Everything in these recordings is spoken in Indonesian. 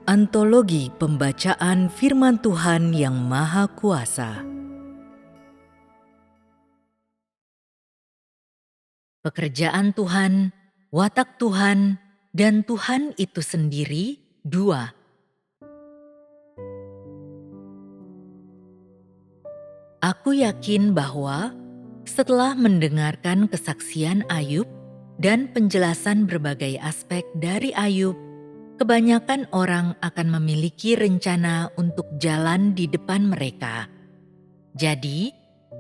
Antologi Pembacaan Firman Tuhan yang Maha Kuasa. Pekerjaan Tuhan, watak Tuhan, dan Tuhan itu sendiri, 2. Aku yakin bahwa setelah mendengarkan kesaksian Ayub dan penjelasan berbagai aspek dari Ayub, kebanyakan orang akan memiliki rencana untuk jalan di depan mereka. Jadi,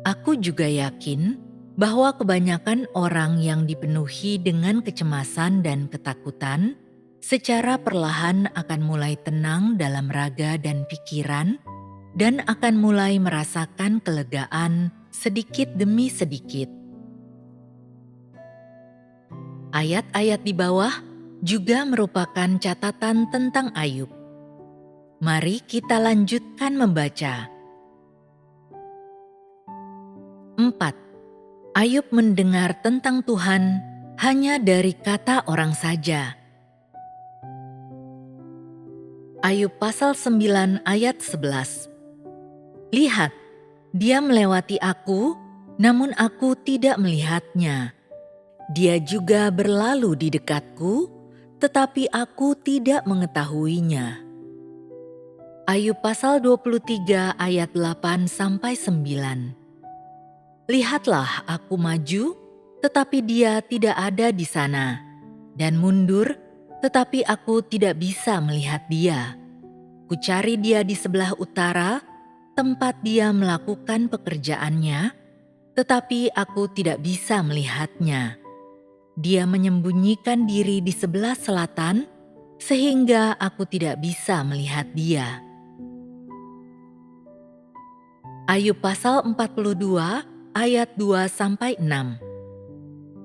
aku juga yakin bahwa kebanyakan orang yang dipenuhi dengan kecemasan dan ketakutan secara perlahan akan mulai tenang dalam raga dan pikiran dan akan mulai merasakan kelegaan sedikit demi sedikit. Ayat-ayat di bawah juga merupakan catatan tentang Ayub. Mari kita lanjutkan membaca. 4. Ayub mendengar tentang Tuhan hanya dari kata orang saja. Ayub pasal 9 ayat 11. Lihat, dia melewati aku, namun aku tidak melihatnya. Dia juga berlalu di dekatku, tetapi aku tidak mengetahuinya. Ayub pasal 23 ayat 8-9. Lihatlah aku maju, tetapi dia tidak ada di sana, dan mundur, tetapi aku tidak bisa melihat dia. Kucari dia di sebelah utara, tempat dia melakukan pekerjaannya, tetapi aku tidak bisa melihatnya. Dia menyembunyikan diri di sebelah selatan, sehingga aku tidak bisa melihat dia. Ayub pasal 42 ayat 2-6.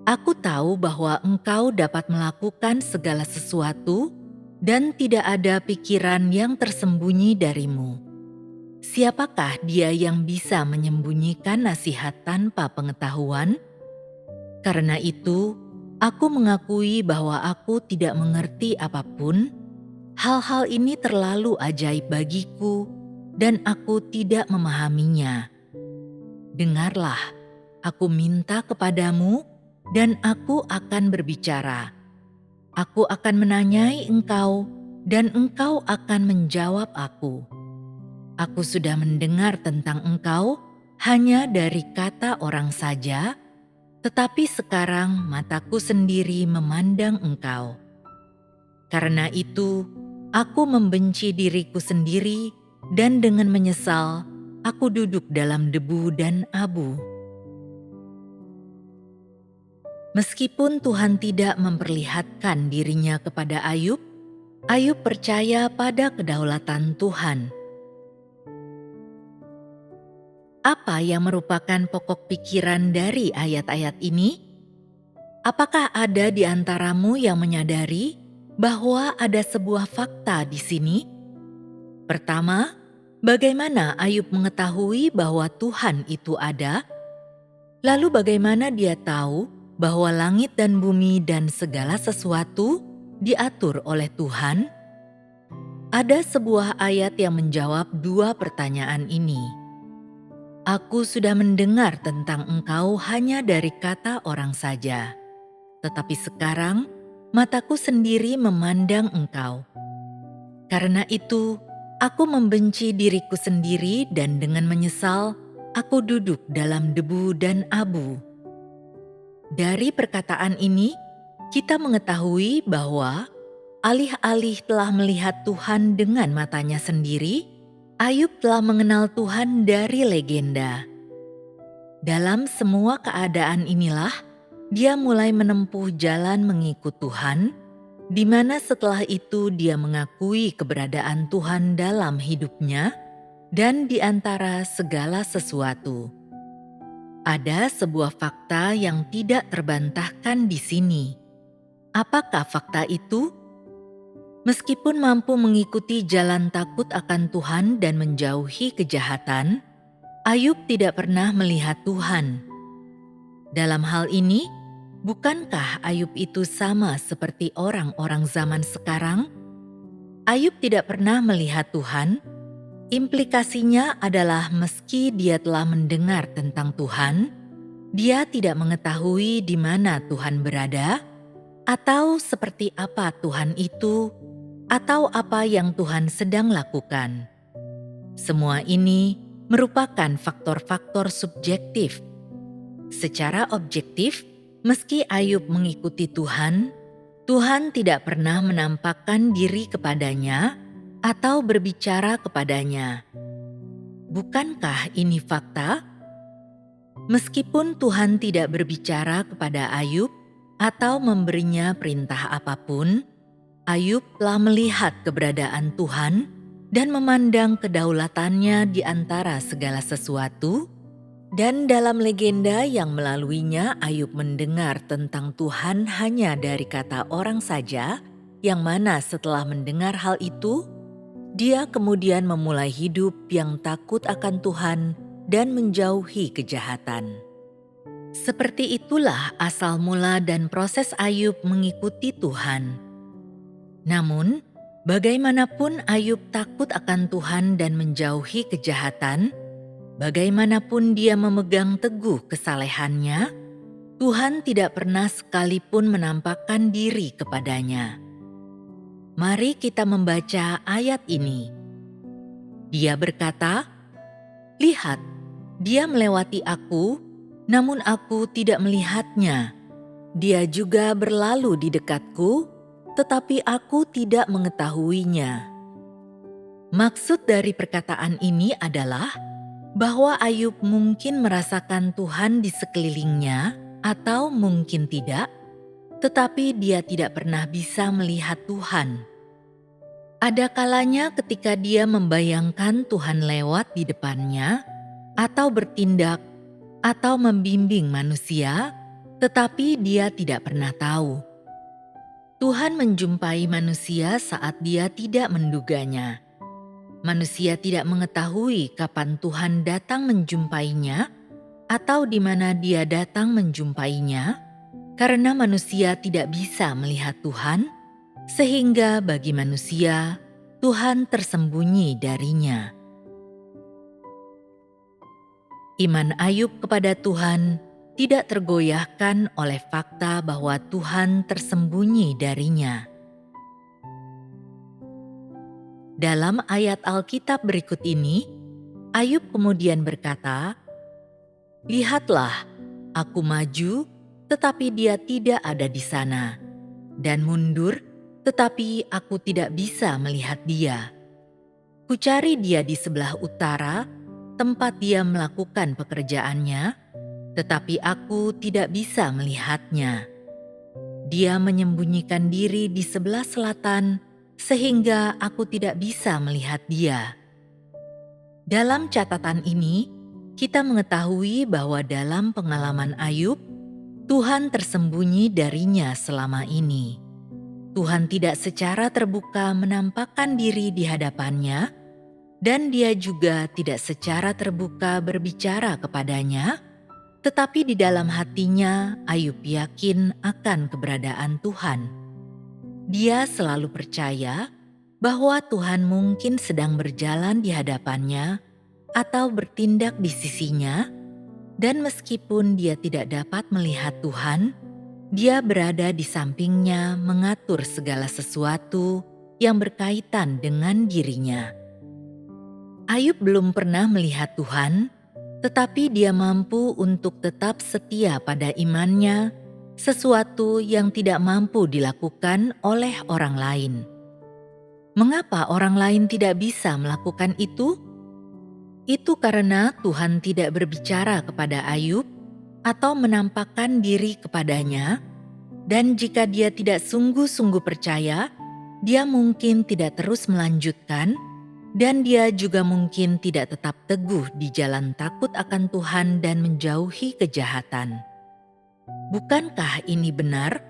Aku tahu bahwa engkau dapat melakukan segala sesuatu dan tidak ada pikiran yang tersembunyi darimu. Siapakah dia yang bisa menyembunyikan nasihat tanpa pengetahuan? Karena itu, aku mengakui bahwa aku tidak mengerti apapun. Hal-hal ini terlalu ajaib bagiku dan aku tidak memahaminya. Dengarlah, aku minta kepadamu dan aku akan berbicara. Aku akan menanyai engkau dan engkau akan menjawab aku. Aku sudah mendengar tentang engkau hanya dari kata orang saja, tetapi sekarang mataku sendiri memandang engkau. Karena itu, aku membenci diriku sendiri dan dengan menyesal, aku duduk dalam debu dan abu. Meskipun Tuhan tidak memperlihatkan dirinya kepada Ayub, Ayub percaya pada kedaulatan Tuhan. Apa yang merupakan pokok pikiran dari ayat-ayat ini? Apakah ada di antaramu yang menyadari bahwa ada sebuah fakta di sini? Pertama, bagaimana Ayub mengetahui bahwa Tuhan itu ada? Lalu bagaimana dia tahu bahwa langit dan bumi dan segala sesuatu diatur oleh Tuhan? Ada sebuah ayat yang menjawab dua pertanyaan ini. Aku sudah mendengar tentang engkau hanya dari kata orang saja, tetapi sekarang mataku sendiri memandang engkau. Karena itu, aku membenci diriku sendiri dan dengan menyesal, aku duduk dalam debu dan abu. Dari perkataan ini, kita mengetahui bahwa alih-alih telah melihat Tuhan dengan matanya sendiri, Ayub telah mengenal Tuhan dari legenda. Dalam semua keadaan inilah, dia mulai menempuh jalan mengikut Tuhan, di mana setelah itu dia mengakui keberadaan Tuhan dalam hidupnya dan di antara segala sesuatu. Ada sebuah fakta yang tidak terbantahkan di sini. Apakah fakta itu? Meskipun mampu mengikuti jalan takut akan Tuhan dan menjauhi kejahatan, Ayub tidak pernah melihat Tuhan. Dalam hal ini, bukankah Ayub itu sama seperti orang-orang zaman sekarang? Ayub tidak pernah melihat Tuhan. Implikasinya adalah meski dia telah mendengar tentang Tuhan, dia tidak mengetahui di mana Tuhan berada, atau seperti apa Tuhan itu, atau apa yang Tuhan sedang lakukan. Semua ini merupakan faktor-faktor subjektif. Secara objektif, meski Ayub mengikuti Tuhan, Tuhan tidak pernah menampakkan diri kepadanya atau berbicara kepadanya. Bukankah ini fakta? Meskipun Tuhan tidak berbicara kepada Ayub atau memberinya perintah apapun, Ayub telah melihat keberadaan Tuhan dan memandang kedaulatannya di antara segala sesuatu. Dan dalam legenda yang melaluinya Ayub mendengar tentang Tuhan hanya dari kata orang saja, yang mana setelah mendengar hal itu, dia kemudian memulai hidup yang takut akan Tuhan dan menjauhi kejahatan. Seperti itulah asal mula dan proses Ayub mengikuti Tuhan. Namun, bagaimanapun Ayub takut akan Tuhan dan menjauhi kejahatan, bagaimanapun dia memegang teguh kesalehannya, Tuhan tidak pernah sekalipun menampakkan diri kepadanya. Mari kita membaca ayat ini. Dia berkata, "Lihat, dia melewati aku, namun aku tidak melihatnya. Dia juga berlalu di dekatku, tetapi aku tidak mengetahuinya." Maksud dari perkataan ini adalah bahwa Ayub mungkin merasakan Tuhan di sekelilingnya atau mungkin tidak, tetapi dia tidak pernah bisa melihat Tuhan. Ada kalanya ketika dia membayangkan Tuhan lewat di depannya atau bertindak atau membimbing manusia, tetapi dia tidak pernah tahu. Tuhan menjumpai manusia saat dia tidak menduganya. Manusia tidak mengetahui kapan Tuhan datang menjumpainya atau di mana dia datang menjumpainya, karena manusia tidak bisa melihat Tuhan, sehingga bagi manusia Tuhan tersembunyi darinya. Iman Ayub kepada Tuhan tidak tergoyahkan oleh fakta bahwa Tuhan tersembunyi darinya. Dalam ayat Alkitab berikut ini, Ayub kemudian berkata, "Lihatlah, aku maju, tetapi dia tidak ada di sana, dan mundur, tetapi aku tidak bisa melihat dia. Kucari dia di sebelah utara, tempat dia melakukan pekerjaannya, tetapi aku tidak bisa melihatnya. Dia menyembunyikan diri di sebelah selatan, sehingga aku tidak bisa melihat dia." Dalam catatan ini, kita mengetahui bahwa dalam pengalaman Ayub, Tuhan tersembunyi darinya selama ini. Tuhan tidak secara terbuka menampakkan diri di hadapannya, dan dia juga tidak secara terbuka berbicara kepadanya, tetapi di dalam hatinya Ayub yakin akan keberadaan Tuhan. Dia selalu percaya bahwa Tuhan mungkin sedang berjalan di hadapannya atau bertindak di sisinya, dan meskipun dia tidak dapat melihat Tuhan, dia berada di sampingnya mengatur segala sesuatu yang berkaitan dengan dirinya. Ayub belum pernah melihat Tuhan, tetapi dia mampu untuk tetap setia pada imannya, sesuatu yang tidak mampu dilakukan oleh orang lain. Mengapa orang lain tidak bisa melakukan itu? Itu karena Tuhan tidak berbicara kepada Ayub atau menampakkan diri kepadanya, dan jika dia tidak sungguh-sungguh percaya, dia mungkin tidak terus melanjutkan, dan dia juga mungkin tidak tetap teguh di jalan takut akan Tuhan dan menjauhi kejahatan. Bukankah ini benar?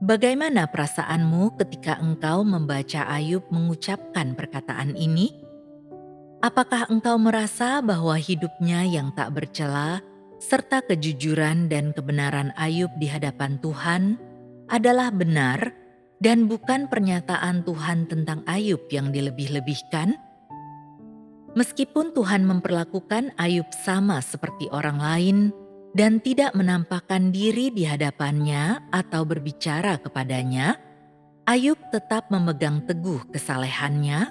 Bagaimana perasaanmu ketika engkau membaca Ayub mengucapkan perkataan ini? Apakah engkau merasa bahwa hidupnya yang tak bercela serta kejujuran dan kebenaran Ayub di hadapan Tuhan adalah benar dan bukan pernyataan Tuhan tentang Ayub yang dilebih-lebihkan? Meskipun Tuhan memperlakukan Ayub sama seperti orang lain dan tidak menampakkan diri di hadapannya atau berbicara kepadanya, Ayub tetap memegang teguh kesalehannya.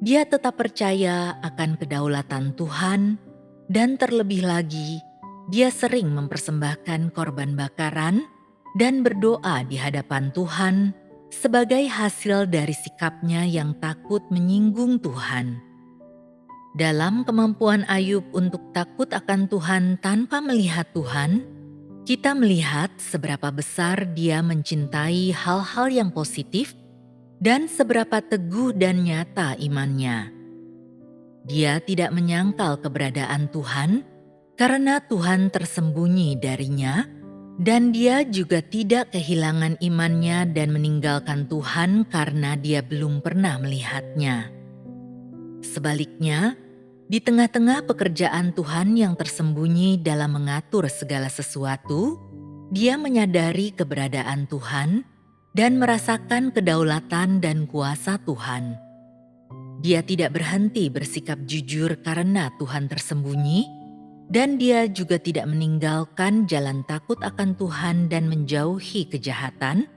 Dia tetap percaya akan kedaulatan Tuhan, dan terlebih lagi, dia sering mempersembahkan korban bakaran dan berdoa di hadapan Tuhan sebagai hasil dari sikapnya yang takut menyinggung Tuhan. Dalam kemampuan Ayub untuk takut akan Tuhan tanpa melihat Tuhan, kita melihat seberapa besar dia mencintai hal-hal yang positif dan seberapa teguh dan nyata imannya. Dia tidak menyangkal keberadaan Tuhan karena Tuhan tersembunyi darinya, dan dia juga tidak kehilangan imannya dan meninggalkan Tuhan karena dia belum pernah melihatnya. Sebaliknya, di tengah-tengah pekerjaan Tuhan yang tersembunyi dalam mengatur segala sesuatu, dia menyadari keberadaan Tuhan dan merasakan kedaulatan dan kuasa Tuhan. Dia tidak berhenti bersikap jujur karena Tuhan tersembunyi, dan dia juga tidak meninggalkan jalan takut akan Tuhan dan menjauhi kejahatan,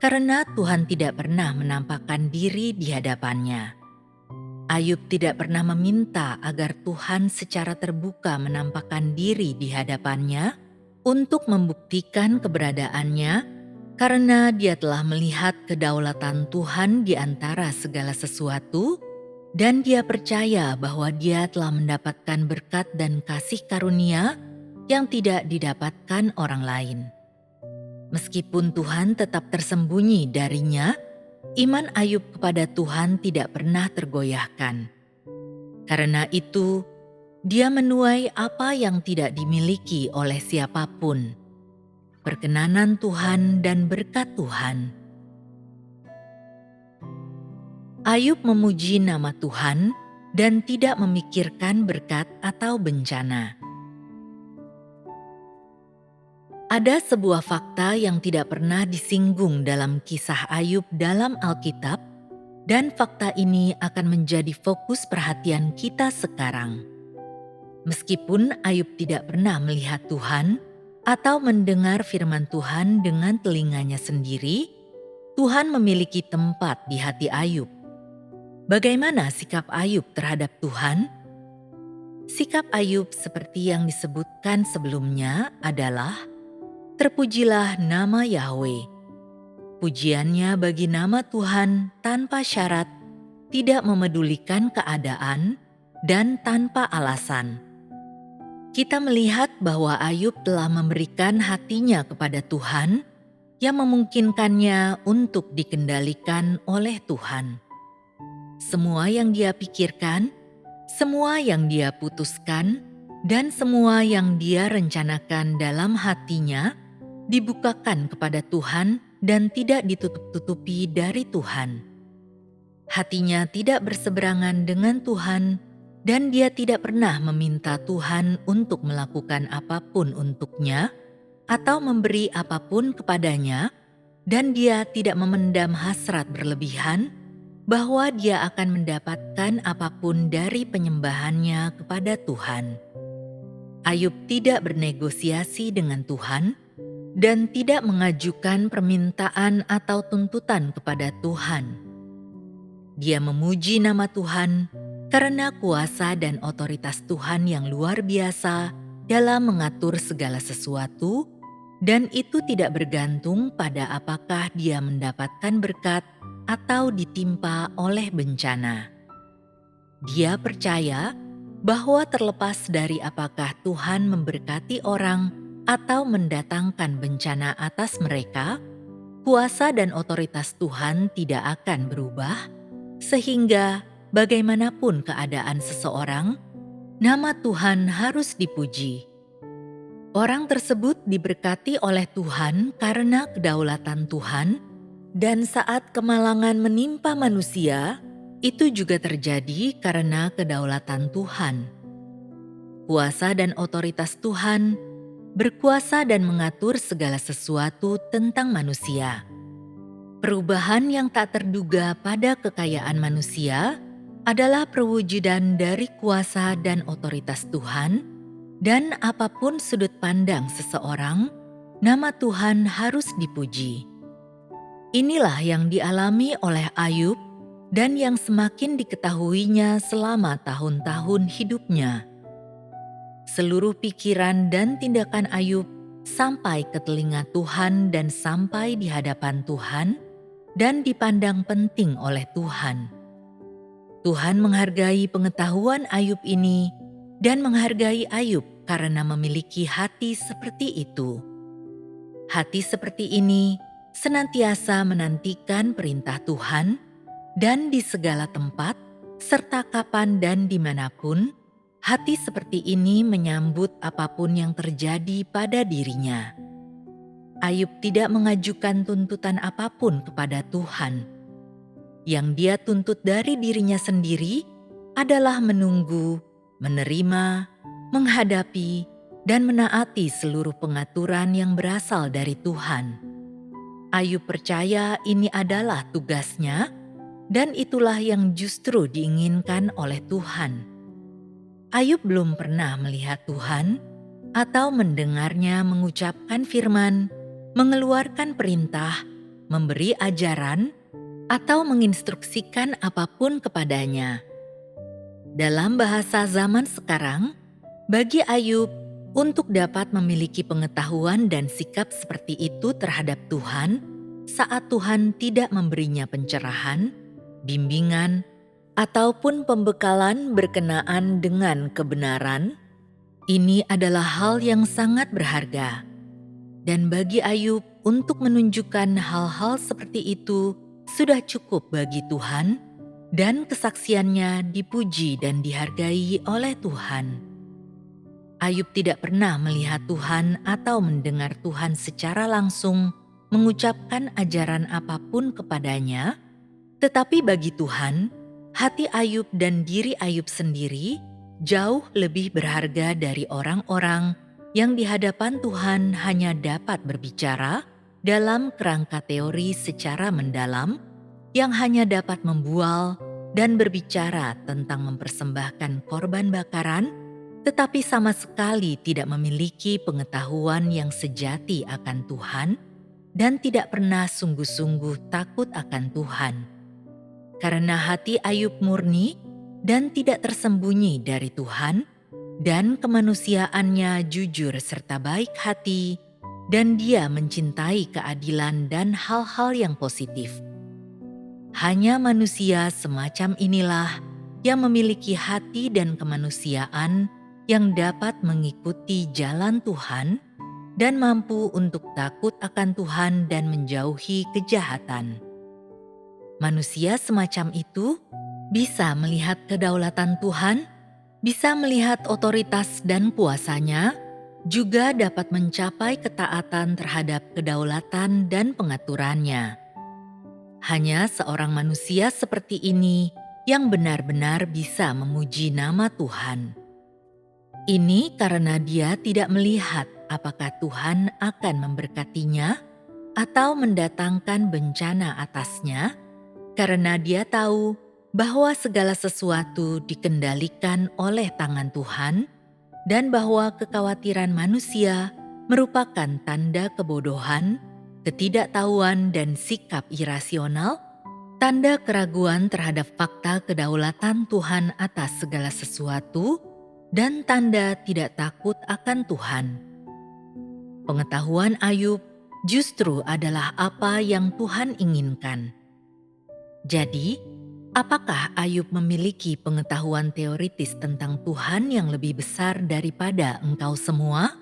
karena Tuhan tidak pernah menampakkan diri di hadapannya. Ayub tidak pernah meminta agar Tuhan secara terbuka menampakkan diri di hadapannya untuk membuktikan keberadaannya, karena dia telah melihat kedaulatan Tuhan di antara segala sesuatu, dan dia percaya bahwa dia telah mendapatkan berkat dan kasih karunia yang tidak didapatkan orang lain. Meskipun Tuhan tetap tersembunyi darinya, iman Ayub kepada Tuhan tidak pernah tergoyahkan. Karena itu, dia menuai apa yang tidak dimiliki oleh siapapun: perkenanan Tuhan dan berkat Tuhan. Ayub memuji nama Tuhan dan tidak memikirkan berkat atau bencana. Ada sebuah fakta yang tidak pernah disinggung dalam kisah Ayub dalam Alkitab, dan fakta ini akan menjadi fokus perhatian kita sekarang. Meskipun Ayub tidak pernah melihat Tuhan atau mendengar firman Tuhan dengan telinganya sendiri, Tuhan memiliki tempat di hati Ayub. Bagaimana sikap Ayub terhadap Tuhan? Sikap Ayub seperti yang disebutkan sebelumnya adalah, terpujilah nama Yahweh. Pujiannya bagi nama Tuhan tanpa syarat, tidak memedulikan keadaan, dan tanpa alasan. Kita melihat bahwa Ayub telah memberikan hatinya kepada Tuhan yang memungkinkannya untuk dikendalikan oleh Tuhan. Semua yang dia pikirkan, semua yang dia putuskan, dan semua yang dia rencanakan dalam hatinya dibukakan kepada Tuhan dan tidak ditutup-tutupi dari Tuhan. Hatinya tidak berseberangan dengan Tuhan, dan dia tidak pernah meminta Tuhan untuk melakukan apapun untuknya atau memberi apapun kepadanya, dan dia tidak memendam hasrat berlebihan bahwa dia akan mendapatkan apapun dari penyembahannya kepada Tuhan. Ayub tidak bernegosiasi dengan Tuhan dan tidak mengajukan permintaan atau tuntutan kepada Tuhan. Dia memuji nama Tuhan karena kuasa dan otoritas Tuhan yang luar biasa dalam mengatur segala sesuatu, dan itu tidak bergantung pada apakah dia mendapatkan berkat atau ditimpa oleh bencana. Dia percaya bahwa terlepas dari apakah Tuhan memberkati orang atau mendatangkan bencana atas mereka, kuasa dan otoritas Tuhan tidak akan berubah, sehingga bagaimanapun keadaan seseorang, nama Tuhan harus dipuji. Orang tersebut diberkati oleh Tuhan karena kedaulatan Tuhan, dan saat kemalangan menimpa manusia, itu juga terjadi karena kedaulatan Tuhan. Kuasa dan otoritas Tuhan berkuasa dan mengatur segala sesuatu tentang manusia. Perubahan yang tak terduga pada kekayaan manusia adalah perwujudan dari kuasa dan otoritas Tuhan, dan apapun sudut pandang seseorang, nama Tuhan harus dipuji. Inilah yang dialami oleh Ayub dan yang semakin diketahuinya selama tahun-tahun hidupnya. Seluruh pikiran dan tindakan Ayub sampai ke telinga Tuhan dan sampai di hadapan Tuhan dan dipandang penting oleh Tuhan. Tuhan menghargai pengetahuan Ayub ini dan menghargai Ayub karena memiliki hati seperti itu. Hati seperti ini senantiasa menantikan perintah Tuhan dan di segala tempat, serta kapan dan dimanapun, hati seperti ini menyambut apapun yang terjadi pada dirinya. Ayub tidak mengajukan tuntutan apapun kepada Tuhan. Yang dia tuntut dari dirinya sendiri adalah menunggu, menerima, menghadapi, dan menaati seluruh pengaturan yang berasal dari Tuhan. Ayub percaya ini adalah tugasnya, dan itulah yang justru diinginkan oleh Tuhan. Ayub belum pernah melihat Tuhan atau mendengarnya mengucapkan firman, mengeluarkan perintah, memberi ajaran, atau menginstruksikan apapun kepadanya. Dalam bahasa zaman sekarang, bagi Ayub untuk dapat memiliki pengetahuan dan sikap seperti itu terhadap Tuhan saat Tuhan tidak memberinya pencerahan, bimbingan, ataupun pembekalan berkenaan dengan kebenaran, ini adalah hal yang sangat berharga. Dan bagi Ayub untuk menunjukkan hal-hal seperti itu sudah cukup bagi Tuhan, dan kesaksiannya dipuji dan dihargai oleh Tuhan. Ayub tidak pernah melihat Tuhan atau mendengar Tuhan secara langsung mengucapkan ajaran apapun kepadanya, tetapi bagi Tuhan, hati Ayub dan diri Ayub sendiri jauh lebih berharga dari orang-orang yang di hadapan Tuhan hanya dapat berbicara dalam kerangka teori secara mendalam, yang hanya dapat membual dan berbicara tentang mempersembahkan korban bakaran, tetapi sama sekali tidak memiliki pengetahuan yang sejati akan Tuhan dan tidak pernah sungguh-sungguh takut akan Tuhan. Karena hati Ayub murni dan tidak tersembunyi dari Tuhan, dan kemanusiaannya jujur serta baik hati, dan dia mencintai keadilan dan hal-hal yang positif. Hanya manusia semacam inilah yang memiliki hati dan kemanusiaan yang dapat mengikuti jalan Tuhan dan mampu untuk takut akan Tuhan dan menjauhi kejahatan. Manusia semacam itu bisa melihat kedaulatan Tuhan, bisa melihat otoritas dan kuasanya, juga dapat mencapai ketaatan terhadap kedaulatan dan pengaturannya. Hanya seorang manusia seperti ini yang benar-benar bisa memuji nama Tuhan. Ini karena dia tidak melihat apakah Tuhan akan memberkatinya atau mendatangkan bencana atasnya, karena dia tahu bahwa segala sesuatu dikendalikan oleh tangan Tuhan dan bahwa kekhawatiran manusia merupakan tanda kebodohan, ketidaktahuan dan sikap irasional, tanda keraguan terhadap fakta kedaulatan Tuhan atas segala sesuatu, dan tanda tidak takut akan Tuhan. Pengetahuan Ayub justru adalah apa yang Tuhan inginkan. Jadi, apakah Ayub memiliki pengetahuan teoritis tentang Tuhan yang lebih besar daripada engkau semua?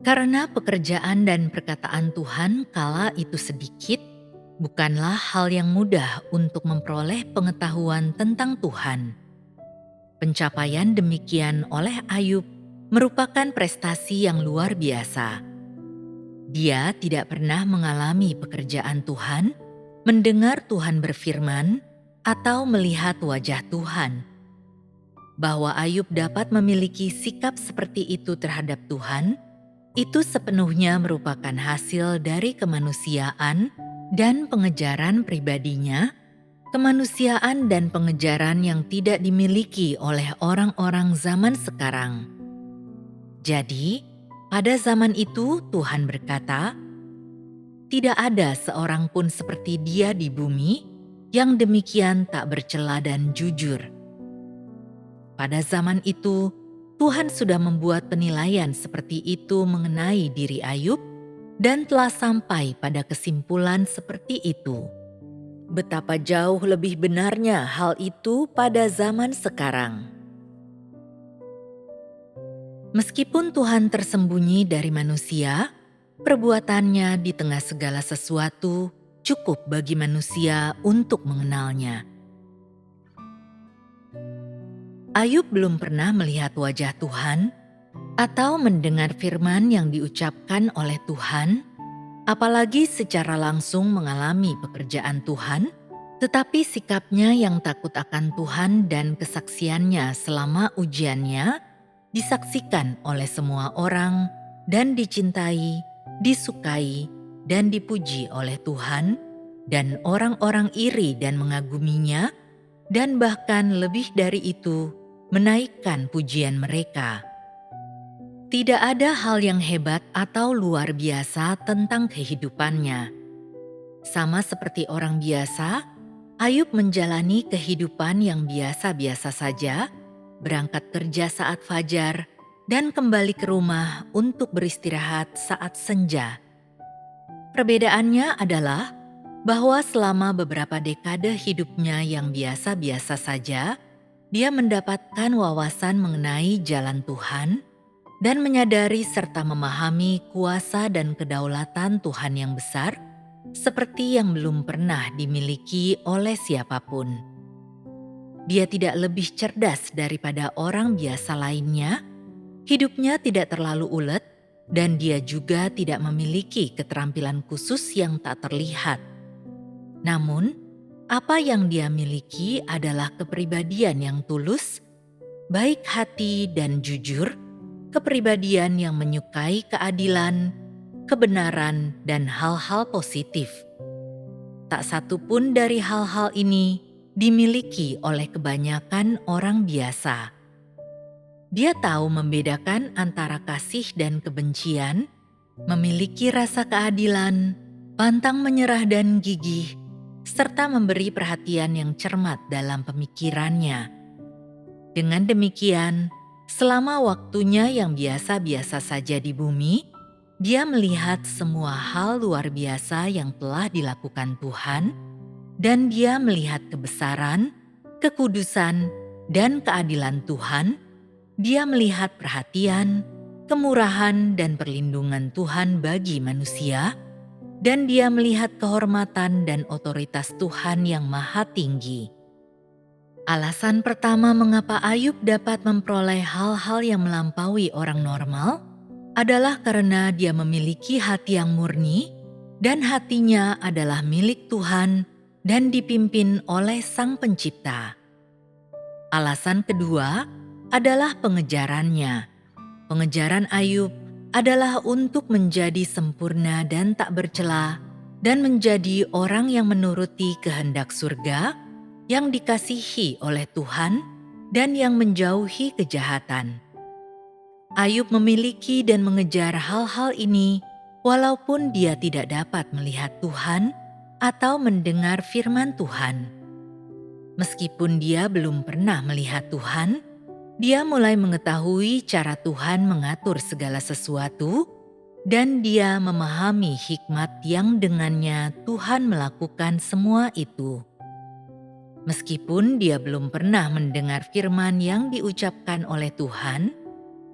Karena pekerjaan dan perkataan Tuhan kala itu sedikit, bukanlah hal yang mudah untuk memperoleh pengetahuan tentang Tuhan. Pencapaian demikian oleh Ayub merupakan prestasi yang luar biasa. Dia tidak pernah mengalami pekerjaan Tuhan, mendengar Tuhan berfirman, atau melihat wajah Tuhan. Bahwa Ayub dapat memiliki sikap seperti itu terhadap Tuhan, itu sepenuhnya merupakan hasil dari kemanusiaan dan pengejaran pribadinya, kemanusiaan dan pengejaran yang tidak dimiliki oleh orang-orang zaman sekarang. Jadi, pada zaman itu Tuhan berkata, "Tidak ada seorang pun seperti Dia di bumi yang demikian tak bercela dan jujur." Pada zaman itu, Tuhan sudah membuat penilaian seperti itu mengenai diri Ayub dan telah sampai pada kesimpulan seperti itu. Betapa jauh lebih benarnya hal itu pada zaman sekarang. Meskipun Tuhan tersembunyi dari manusia, perbuatannya di tengah segala sesuatu cukup bagi manusia untuk mengenalnya. Ayub belum pernah melihat wajah Tuhan atau mendengar firman yang diucapkan oleh Tuhan, apalagi secara langsung mengalami pekerjaan Tuhan, tetapi sikapnya yang takut akan Tuhan dan kesaksiannya selama ujiannya disaksikan oleh semua orang dan dicintai, disukai, dan dipuji oleh Tuhan, dan orang-orang iri dan mengaguminya, dan bahkan lebih dari itu, menaikkan pujian mereka. Tidak ada hal yang hebat atau luar biasa tentang kehidupannya. Sama seperti orang biasa, Ayub menjalani kehidupan yang biasa-biasa saja, berangkat kerja saat fajar, dan kembali ke rumah untuk beristirahat saat senja. Perbedaannya adalah bahwa selama beberapa dekade hidupnya yang biasa-biasa saja, dia mendapatkan wawasan mengenai jalan Tuhan dan menyadari serta memahami kuasa dan kedaulatan Tuhan yang besar, seperti yang belum pernah dimiliki oleh siapapun. Dia tidak lebih cerdas daripada orang biasa lainnya, hidupnya tidak terlalu ulet, dan dia juga tidak memiliki keterampilan khusus yang tak terlihat. Namun, apa yang dia miliki adalah kepribadian yang tulus, baik hati dan jujur, kepribadian yang menyukai keadilan, kebenaran, dan hal-hal positif. Tak satu pun dari hal-hal ini dimiliki oleh kebanyakan orang biasa. Dia tahu membedakan antara kasih dan kebencian, memiliki rasa keadilan, pantang menyerah dan gigih, serta memberi perhatian yang cermat dalam pemikirannya. Dengan demikian, selama waktunya yang biasa-biasa saja di bumi, dia melihat semua hal luar biasa yang telah dilakukan Tuhan, dan dia melihat kebesaran, kekudusan, dan keadilan Tuhan. Dia melihat perhatian, kemurahan, dan perlindungan Tuhan bagi manusia, dan dia melihat kehormatan dan otoritas Tuhan yang maha tinggi. Alasan pertama mengapa Ayub dapat memperoleh hal-hal yang melampaui orang normal adalah karena dia memiliki hati yang murni dan hatinya adalah milik Tuhan dan dipimpin oleh Sang Pencipta. Alasan kedua adalah pengejarannya. Pengejaran Ayub adalah untuk menjadi sempurna dan tak bercela dan menjadi orang yang menuruti kehendak surga, yang dikasihi oleh Tuhan dan yang menjauhi kejahatan. Ayub memiliki dan mengejar hal-hal ini walaupun dia tidak dapat melihat Tuhan atau mendengar firman Tuhan. Meskipun dia belum pernah melihat Tuhan, dia mulai mengetahui cara Tuhan mengatur segala sesuatu, dan dia memahami hikmat yang dengannya Tuhan melakukan semua itu. Meskipun dia belum pernah mendengar firman yang diucapkan oleh Tuhan,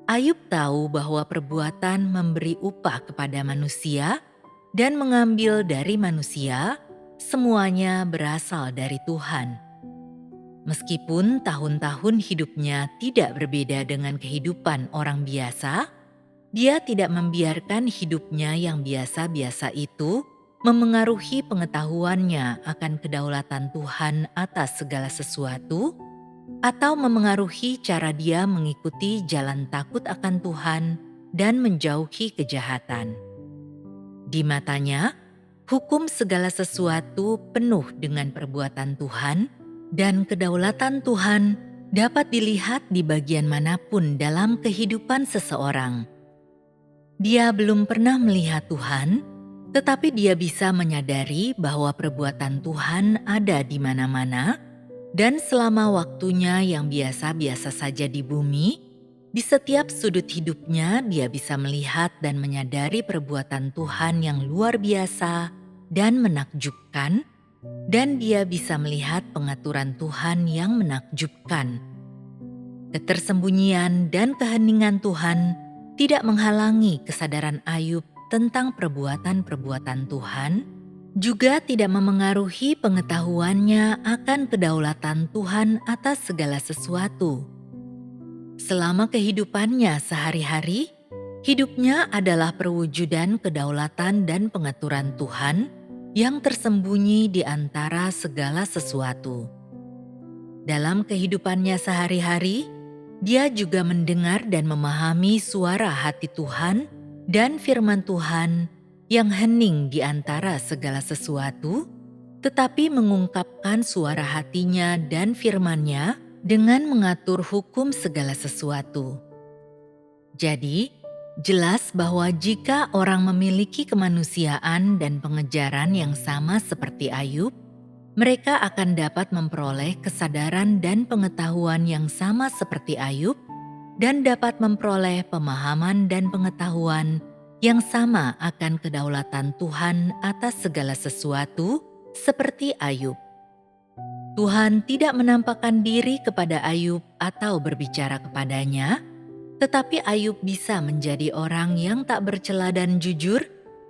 Ayub tahu bahwa perbuatan memberi upah kepada manusia dan mengambil dari manusia, semuanya berasal dari Tuhan. Meskipun tahun-tahun hidupnya tidak berbeda dengan kehidupan orang biasa, dia tidak membiarkan hidupnya yang biasa-biasa itu memengaruhi pengetahuannya akan kedaulatan Tuhan atas segala sesuatu, atau memengaruhi cara dia mengikuti jalan takut akan Tuhan dan menjauhi kejahatan. Di matanya, Hukum segala sesuatu penuh dengan perbuatan Tuhan, dan kedaulatan Tuhan dapat dilihat di bagian manapun dalam kehidupan seseorang. Dia belum pernah melihat Tuhan, tetapi dia bisa menyadari bahwa perbuatan Tuhan ada di mana-mana, dan selama waktunya yang biasa-biasa saja di bumi, di setiap sudut hidupnya dia bisa melihat dan menyadari perbuatan Tuhan yang luar biasa dan menakjubkan, dan dia bisa melihat pengaturan Tuhan yang menakjubkan. Ketersembunyian dan keheningan Tuhan tidak menghalangi kesadaran Ayub tentang perbuatan-perbuatan Tuhan, juga tidak memengaruhi pengetahuannya akan kedaulatan Tuhan atas segala sesuatu. Selama kehidupannya sehari-hari, hidupnya adalah perwujudan kedaulatan dan pengaturan Tuhan yang tersembunyi di antara segala sesuatu. Dalam kehidupannya sehari-hari, dia juga mendengar dan memahami suara hati Tuhan dan firman Tuhan yang hening di antara segala sesuatu, tetapi mengungkapkan suara hatinya dan firman-Nya dengan mengatur hukum segala sesuatu. Jadi, jelas bahwa jika orang memiliki kemanusiaan dan pengejaran yang sama seperti Ayub, mereka akan dapat memperoleh kesadaran dan pengetahuan yang sama seperti Ayub, dan dapat memperoleh pemahaman dan pengetahuan yang sama akan kedaulatan Tuhan atas segala sesuatu seperti Ayub. Tuhan tidak menampakkan diri kepada Ayub atau berbicara kepadanya, tetapi Ayub bisa menjadi orang yang tak bercela dan jujur,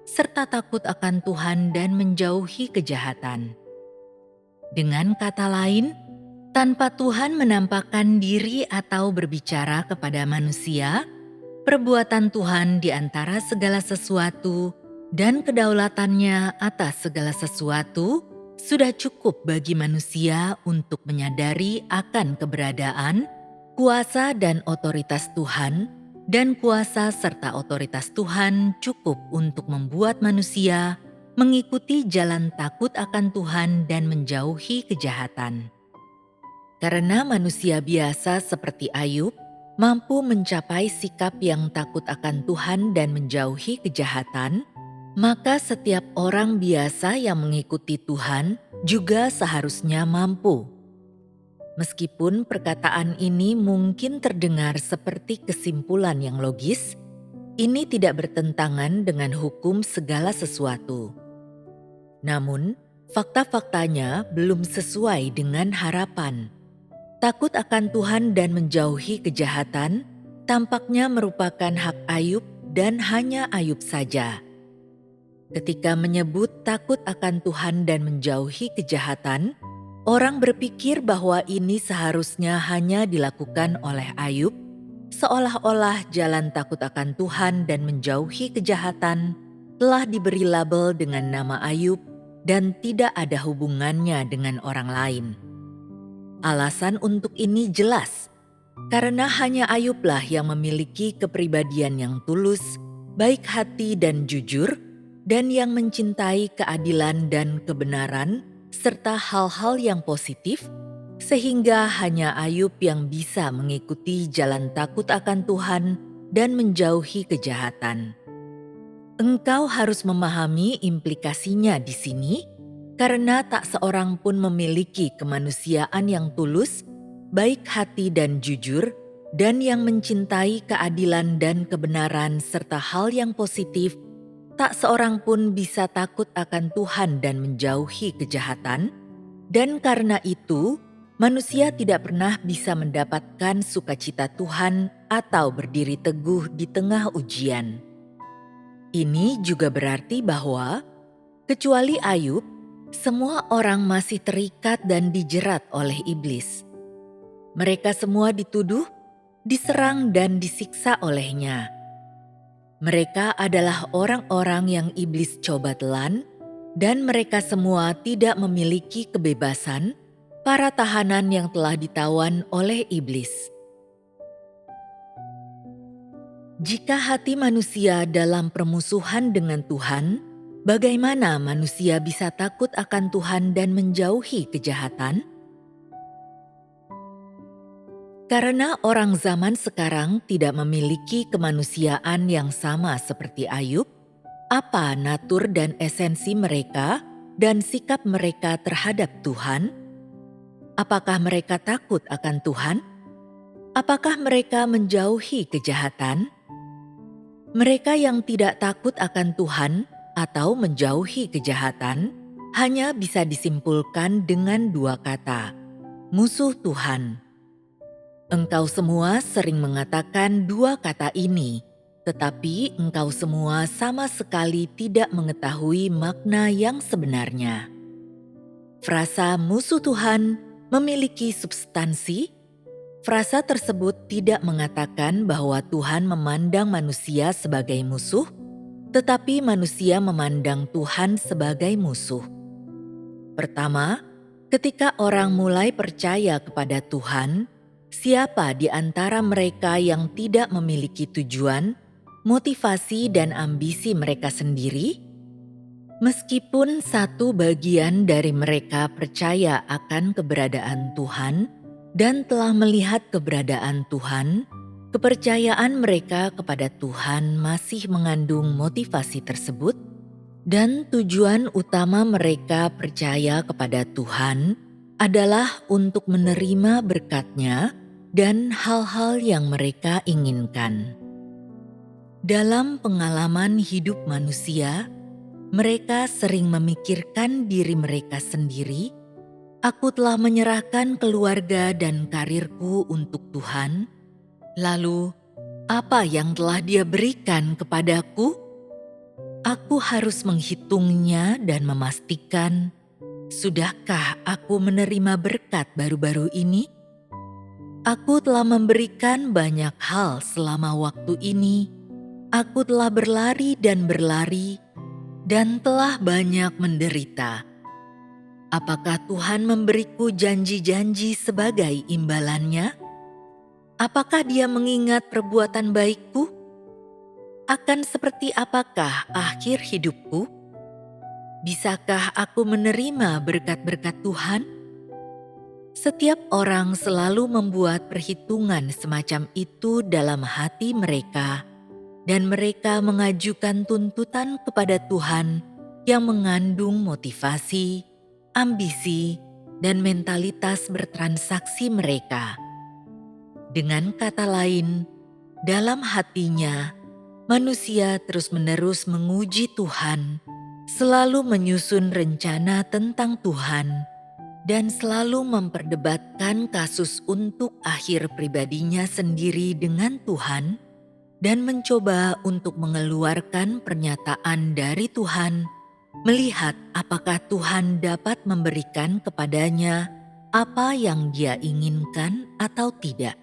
serta takut akan Tuhan dan menjauhi kejahatan. Dengan kata lain, tanpa Tuhan menampakkan diri atau berbicara kepada manusia, perbuatan Tuhan di antara segala sesuatu dan kedaulatannya atas segala sesuatu sudah cukup bagi manusia untuk menyadari akan keberadaan, kuasa dan otoritas Tuhan, dan kuasa serta otoritas Tuhan cukup untuk membuat manusia mengikuti jalan takut akan Tuhan dan menjauhi kejahatan. Karena manusia biasa seperti Ayub mampu mencapai sikap yang takut akan Tuhan dan menjauhi kejahatan, maka setiap orang biasa yang mengikuti Tuhan juga seharusnya mampu. Meskipun perkataan ini mungkin terdengar seperti kesimpulan yang logis, ini tidak bertentangan dengan hukum segala sesuatu. Namun, fakta-faktanya belum sesuai dengan harapan. Takut akan Tuhan dan menjauhi kejahatan tampaknya merupakan hak Ayub dan hanya Ayub saja. Ketika menyebut takut akan Tuhan dan menjauhi kejahatan, orang berpikir bahwa ini seharusnya hanya dilakukan oleh Ayub, seolah-olah jalan takut akan Tuhan dan menjauhi kejahatan telah diberi label dengan nama Ayub dan tidak ada hubungannya dengan orang lain. Alasan untuk ini jelas, karena hanya Ayublah yang memiliki kepribadian yang tulus, baik hati dan jujur, dan yang mencintai keadilan dan kebenaran, serta hal-hal yang positif, sehingga hanya Ayub yang bisa mengikuti jalan takut akan Tuhan dan menjauhi kejahatan. Engkau harus memahami implikasinya di sini, karena tak seorang pun memiliki kemanusiaan yang tulus, baik hati dan jujur, dan yang mencintai keadilan dan kebenaran serta hal yang positif. Tak seorang pun bisa takut akan Tuhan dan menjauhi kejahatan, dan karena itu manusia tidak pernah bisa mendapatkan sukacita Tuhan atau berdiri teguh di tengah ujian. Ini juga berarti bahwa, kecuali Ayub, semua orang masih terikat dan dijerat oleh iblis. Mereka semua dituduh, diserang dan disiksa olehnya. Mereka adalah orang-orang yang iblis coba telan, dan mereka semua tidak memiliki kebebasan, para tahanan yang telah ditawan oleh iblis. Jika hati manusia dalam permusuhan dengan Tuhan, Bagaimana manusia bisa takut akan Tuhan dan menjauhi kejahatan? Karena orang zaman sekarang tidak memiliki kemanusiaan yang sama seperti Ayub, apa natur dan esensi mereka dan sikap mereka terhadap Tuhan? Apakah mereka takut akan Tuhan? Apakah mereka menjauhi kejahatan? Mereka yang tidak takut akan Tuhan atau menjauhi kejahatan hanya bisa disimpulkan dengan dua kata, musuh Tuhan. Engkau semua sering mengatakan dua kata ini, tetapi engkau semua sama sekali tidak mengetahui makna yang sebenarnya. Frasa musuh Tuhan memiliki substansi. Frasa tersebut tidak mengatakan bahwa Tuhan memandang manusia sebagai musuh, tetapi manusia memandang Tuhan sebagai musuh. Pertama, ketika orang mulai percaya kepada Tuhan, siapa di antara mereka yang tidak memiliki tujuan, motivasi, dan ambisi mereka sendiri? Meskipun satu bagian dari mereka percaya akan keberadaan Tuhan dan telah melihat keberadaan Tuhan, kepercayaan mereka kepada Tuhan masih mengandung motivasi tersebut, dan tujuan utama mereka percaya kepada Tuhan adalah untuk menerima berkat-Nya dan hal-hal yang mereka inginkan. Dalam pengalaman hidup manusia, mereka sering memikirkan diri mereka sendiri. Aku telah menyerahkan keluarga dan karirku untuk Tuhan. Lalu, apa yang telah Dia berikan kepadaku? Aku harus menghitungnya dan memastikan, sudahkah aku menerima berkat baru-baru ini? Aku telah memberikan banyak hal selama waktu ini. Aku telah berlari dan berlari, dan telah banyak menderita. Apakah Tuhan memberiku janji-janji sebagai imbalannya? Apakah Dia mengingat perbuatan baikku? Akan seperti apakah akhir hidupku? Bisakah aku menerima berkat-berkat Tuhan? Setiap orang selalu membuat perhitungan semacam itu dalam hati mereka, dan mereka mengajukan tuntutan kepada Tuhan yang mengandung motivasi, ambisi, dan mentalitas bertransaksi mereka. Dengan kata lain, dalam hatinya, manusia terus-menerus menguji Tuhan, selalu menyusun rencana tentang Tuhan, dan selalu memperdebatkan kasus untuk akhir pribadinya sendiri dengan Tuhan, dan mencoba untuk mengeluarkan pernyataan dari Tuhan, melihat apakah Tuhan dapat memberikan kepadanya apa yang dia inginkan atau tidak.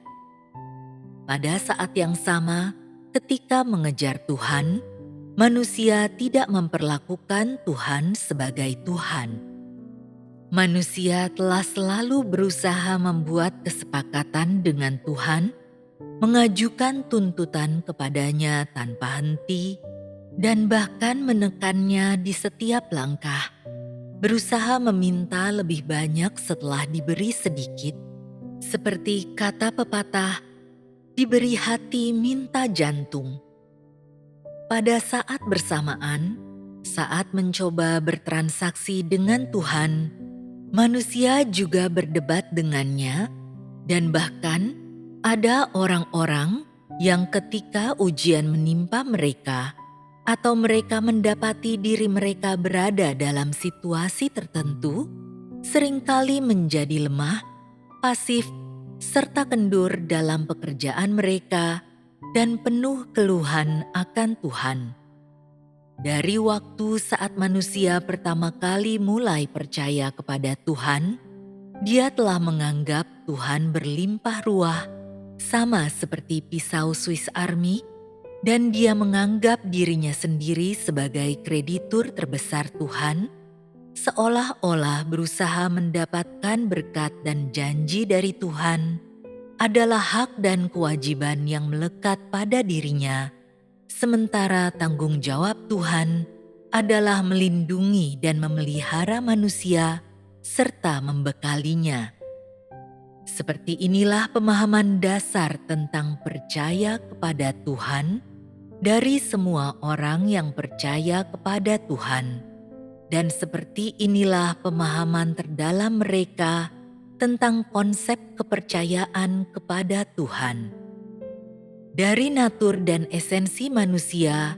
Pada saat yang sama, ketika mengejar Tuhan, manusia tidak memperlakukan Tuhan sebagai Tuhan. Manusia telah selalu berusaha membuat kesepakatan dengan Tuhan, mengajukan tuntutan kepadanya tanpa henti, dan bahkan menekannya di setiap langkah, berusaha meminta lebih banyak setelah diberi sedikit, seperti kata pepatah, diberi hati minta jantung. Pada saat bersamaan, saat mencoba bertransaksi dengan Tuhan, manusia juga berdebat dengannya, dan bahkan ada orang-orang yang ketika ujian menimpa mereka atau mereka mendapati diri mereka berada dalam situasi tertentu, seringkali menjadi lemah, pasif, serta kendur dalam pekerjaan mereka dan penuh keluhan akan Tuhan. Dari waktu saat manusia pertama kali mulai percaya kepada Tuhan, dia telah menganggap Tuhan berlimpah ruah, sama seperti pisau Swiss Army, dan dia menganggap dirinya sendiri sebagai kreditur terbesar Tuhan, seolah-olah berusaha mendapatkan berkat dan janji dari Tuhan adalah hak dan kewajiban yang melekat pada dirinya. Sementara tanggung jawab Tuhan adalah melindungi dan memelihara manusia serta membekalinya. Seperti inilah pemahaman dasar tentang percaya kepada Tuhan dari semua orang yang percaya kepada Tuhan. Dan seperti inilah pemahaman terdalam mereka tentang konsep kepercayaan kepada Tuhan. Dari natur dan esensi manusia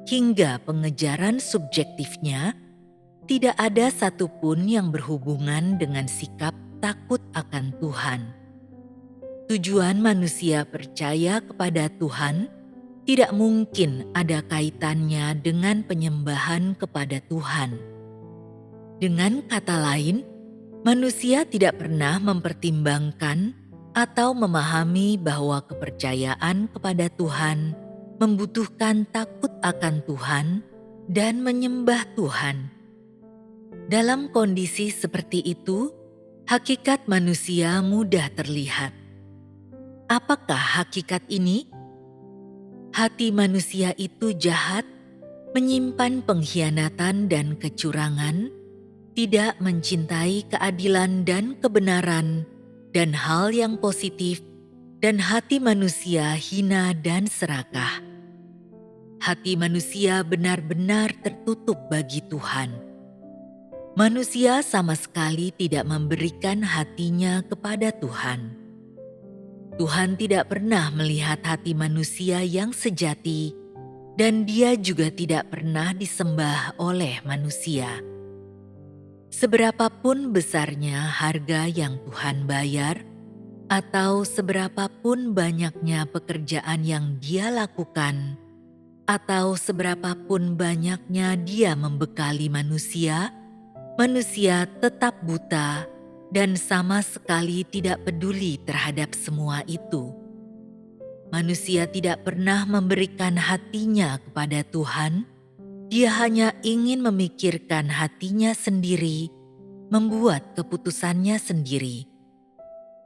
hingga pengejaran subjektifnya, tidak ada satupun yang berhubungan dengan sikap takut akan Tuhan. Tujuan manusia percaya kepada Tuhan tidak mungkin ada kaitannya dengan penyembahan kepada Tuhan. Dengan kata lain, manusia tidak pernah mempertimbangkan atau memahami bahwa kepercayaan kepada Tuhan membutuhkan takut akan Tuhan dan menyembah Tuhan. Dalam kondisi seperti itu, hakikat manusia mudah terlihat. Apakah hakikat ini? Hati manusia itu jahat, menyimpan pengkhianatan dan kecurangan, tidak mencintai keadilan dan kebenaran, dan hal yang positif, dan hati manusia hina dan serakah. Hati manusia benar-benar tertutup bagi Tuhan. Manusia sama sekali tidak memberikan hatinya kepada Tuhan. Tuhan tidak pernah melihat hati manusia yang sejati, dan Dia juga tidak pernah disembah oleh manusia. Seberapapun besarnya harga yang Tuhan bayar, atau seberapapun banyaknya pekerjaan yang Dia lakukan, atau seberapapun banyaknya Dia membekali manusia, manusia tetap buta dan sama sekali tidak peduli terhadap semua itu. Manusia tidak pernah memberikan hatinya kepada Tuhan. Dia hanya ingin memikirkan hatinya sendiri, membuat keputusannya sendiri.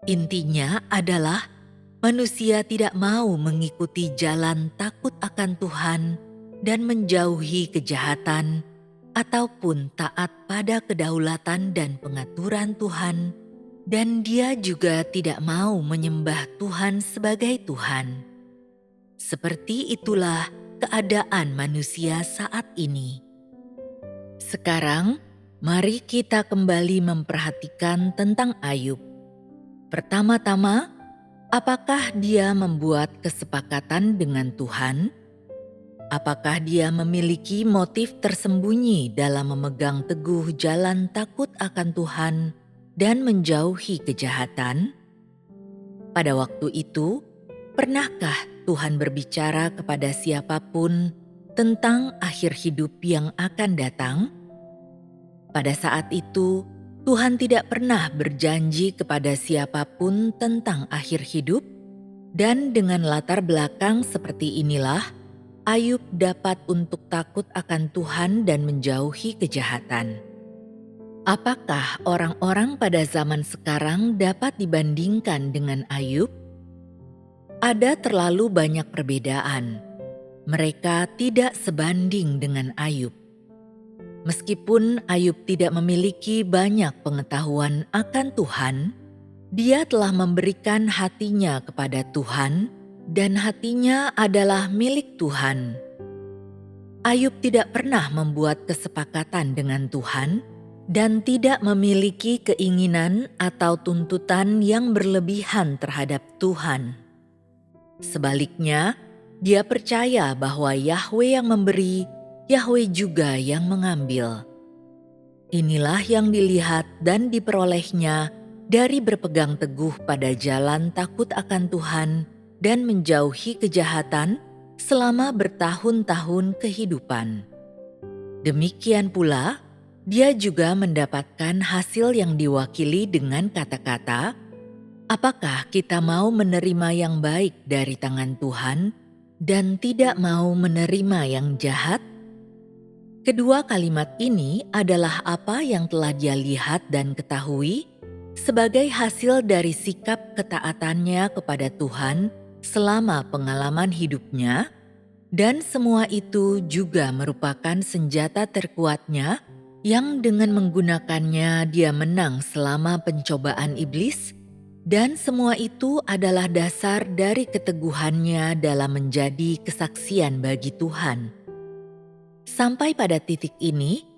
Intinya adalah manusia tidak mau mengikuti jalan takut akan Tuhan dan menjauhi kejahatan, ataupun taat pada kedaulatan dan pengaturan Tuhan, dan dia juga tidak mau menyembah Tuhan sebagai Tuhan. Seperti itulah keadaan manusia saat ini. Sekarang, mari kita kembali memperhatikan tentang Ayub. Pertama-tama, apakah dia membuat kesepakatan dengan Tuhan? Apakah dia memiliki motif tersembunyi dalam memegang teguh jalan takut akan Tuhan dan menjauhi kejahatan? Pada waktu itu, pernahkah Tuhan berbicara kepada siapapun tentang akhir hidup yang akan datang? Pada saat itu, Tuhan tidak pernah berjanji kepada siapapun tentang akhir hidup, dan dengan latar belakang seperti inilah, Ayub dapat untuk takut akan Tuhan dan menjauhi kejahatan. Apakah orang-orang pada zaman sekarang dapat dibandingkan dengan Ayub? Ada terlalu banyak perbedaan. Mereka tidak sebanding dengan Ayub. Meskipun Ayub tidak memiliki banyak pengetahuan akan Tuhan, dia telah memberikan hatinya kepada Tuhan, dan hatinya adalah milik Tuhan. Ayub tidak pernah membuat kesepakatan dengan Tuhan dan tidak memiliki keinginan atau tuntutan yang berlebihan terhadap Tuhan. Sebaliknya, dia percaya bahwa Yahwe yang memberi, Yahwe juga yang mengambil. Inilah yang dilihat dan diperolehnya dari berpegang teguh pada jalan takut akan Tuhan dan menjauhi kejahatan selama bertahun-tahun kehidupan. Demikian pula, dia juga mendapatkan hasil yang diwakili dengan kata-kata, "Apakah kita mau menerima yang baik dari tangan Tuhan dan tidak mau menerima yang jahat?" Kedua kalimat ini adalah apa yang telah dia lihat dan ketahui sebagai hasil dari sikap ketaatannya kepada Tuhan selama pengalaman hidupnya, Dan semua itu juga merupakan senjata terkuatnya yang dengan menggunakannya dia menang selama pencobaan iblis, dan semua itu adalah dasar dari keteguhannya dalam menjadi kesaksian bagi Tuhan. Sampai pada titik ini,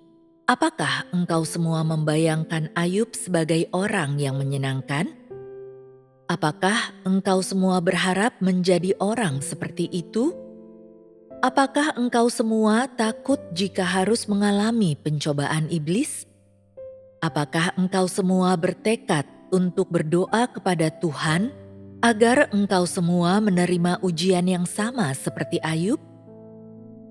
apakah engkau semua membayangkan Ayub sebagai orang yang menyenangkan? Apakah engkau semua berharap menjadi orang seperti itu? Apakah engkau semua takut jika harus mengalami pencobaan iblis? Apakah engkau semua bertekad untuk berdoa kepada Tuhan agar engkau semua menerima ujian yang sama seperti Ayub?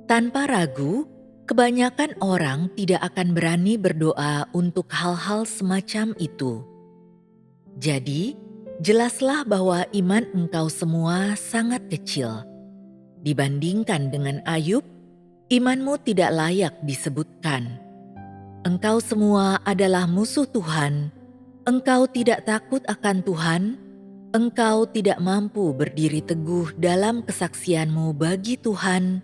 Tanpa ragu, kebanyakan orang tidak akan berani berdoa untuk hal-hal semacam itu. Jadi, jelaslah bahwa iman engkau semua sangat kecil. Dibandingkan dengan Ayub, imanmu tidak layak disebutkan. Engkau semua adalah musuh Tuhan. Engkau tidak takut akan Tuhan. Engkau tidak mampu berdiri teguh dalam kesaksianmu bagi Tuhan.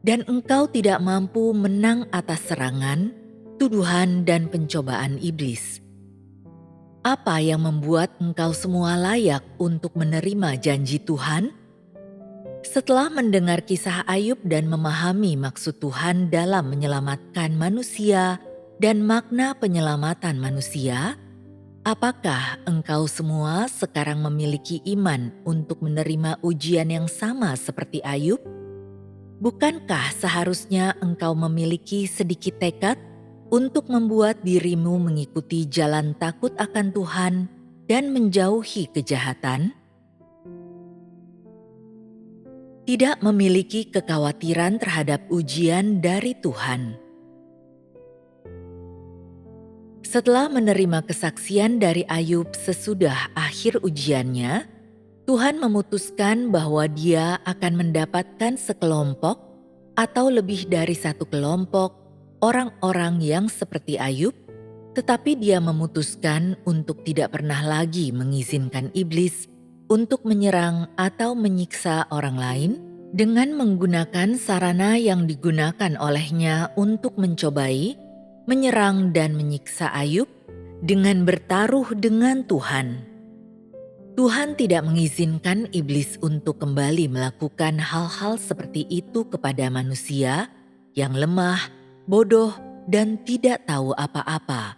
Dan engkau tidak mampu menang atas serangan, tuduhan, dan pencobaan iblis. Apa yang membuat engkau semua layak untuk menerima janji Tuhan? Setelah mendengar kisah Ayub dan memahami maksud Tuhan dalam menyelamatkan manusia dan makna penyelamatan manusia, apakah engkau semua sekarang memiliki iman untuk menerima ujian yang sama seperti Ayub? Bukankah seharusnya engkau memiliki sedikit tekad untuk membuat dirimu mengikuti jalan takut akan Tuhan dan menjauhi kejahatan? Tidak memiliki kekhawatiran terhadap ujian dari Tuhan. Setelah menerima kesaksian dari Ayub sesudah akhir ujiannya, Tuhan memutuskan bahwa dia akan mendapatkan sekelompok atau lebih dari satu kelompok orang-orang yang seperti Ayub, tetapi dia memutuskan untuk tidak pernah lagi mengizinkan iblis untuk menyerang atau menyiksa orang lain dengan menggunakan sarana yang digunakan olehnya untuk mencobai, menyerang dan menyiksa Ayub dengan bertaruh dengan Tuhan. Tuhan tidak mengizinkan iblis untuk kembali melakukan hal-hal seperti itu kepada manusia yang lemah, bodoh, dan tidak tahu apa-apa.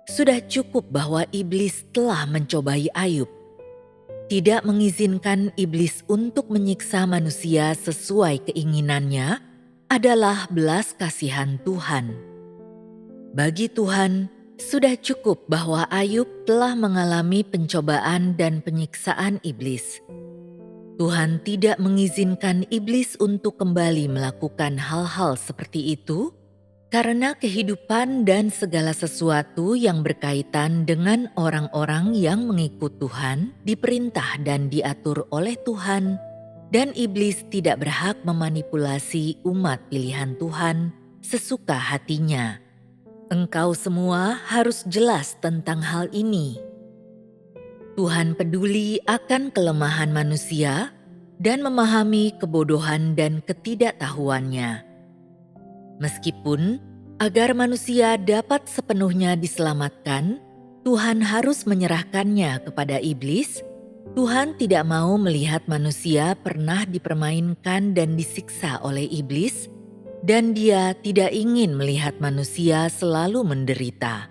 Sudah cukup bahwa iblis telah mencobai Ayub. Tidak mengizinkan iblis untuk menyiksa manusia sesuai keinginannya adalah belas kasihan Tuhan. Bagi Tuhan, sudah cukup bahwa Ayub telah mengalami pencobaan dan penyiksaan iblis. Tuhan tidak mengizinkan iblis untuk kembali melakukan hal-hal seperti itu, karena kehidupan dan segala sesuatu yang berkaitan dengan orang-orang yang mengikut Tuhan diperintah dan diatur oleh Tuhan, dan iblis tidak berhak memanipulasi umat pilihan Tuhan sesuka hatinya. Engkau semua harus jelas tentang hal ini. Tuhan peduli akan kelemahan manusia dan memahami kebodohan dan ketidaktahuannya. Meskipun agar manusia dapat sepenuhnya diselamatkan, Tuhan harus menyerahkannya kepada iblis. Tuhan tidak mau melihat manusia pernah dipermainkan dan disiksa oleh iblis, dan Dia tidak ingin melihat manusia selalu menderita.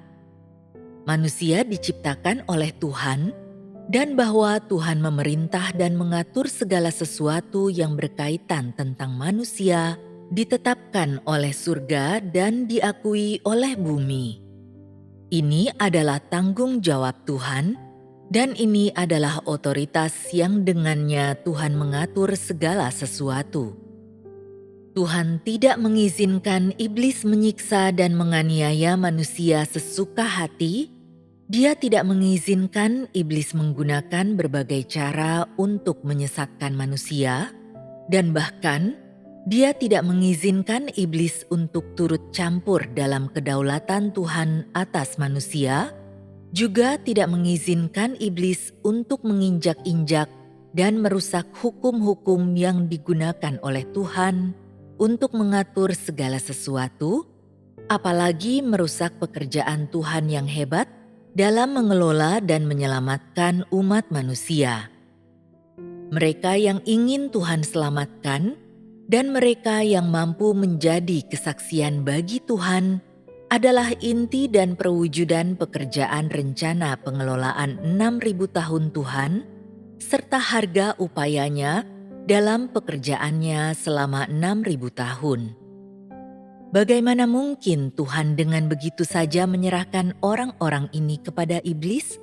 Manusia diciptakan oleh Tuhan, dan bahwa Tuhan memerintah dan mengatur segala sesuatu yang berkaitan tentang manusia ditetapkan oleh surga dan diakui oleh bumi. Ini adalah tanggung jawab Tuhan, dan ini adalah otoritas yang dengannya Tuhan mengatur segala sesuatu. Tuhan tidak mengizinkan iblis menyiksa dan menganiaya manusia sesuka hati. Dia tidak mengizinkan iblis menggunakan berbagai cara untuk menyesatkan manusia, dan bahkan Dia tidak mengizinkan iblis untuk turut campur dalam kedaulatan Tuhan atas manusia, juga tidak mengizinkan iblis untuk menginjak-injak dan merusak hukum-hukum yang digunakan oleh Tuhan untuk mengatur segala sesuatu, apalagi merusak pekerjaan Tuhan yang hebat dalam mengelola dan menyelamatkan umat manusia. Mereka yang ingin Tuhan selamatkan dan mereka yang mampu menjadi kesaksian bagi Tuhan adalah inti dan perwujudan pekerjaan rencana pengelolaan 6.000 tahun Tuhan serta harga upayanya dalam pekerjaannya selama 6.000 tahun. Bagaimana mungkin Tuhan dengan begitu saja menyerahkan orang-orang ini kepada iblis?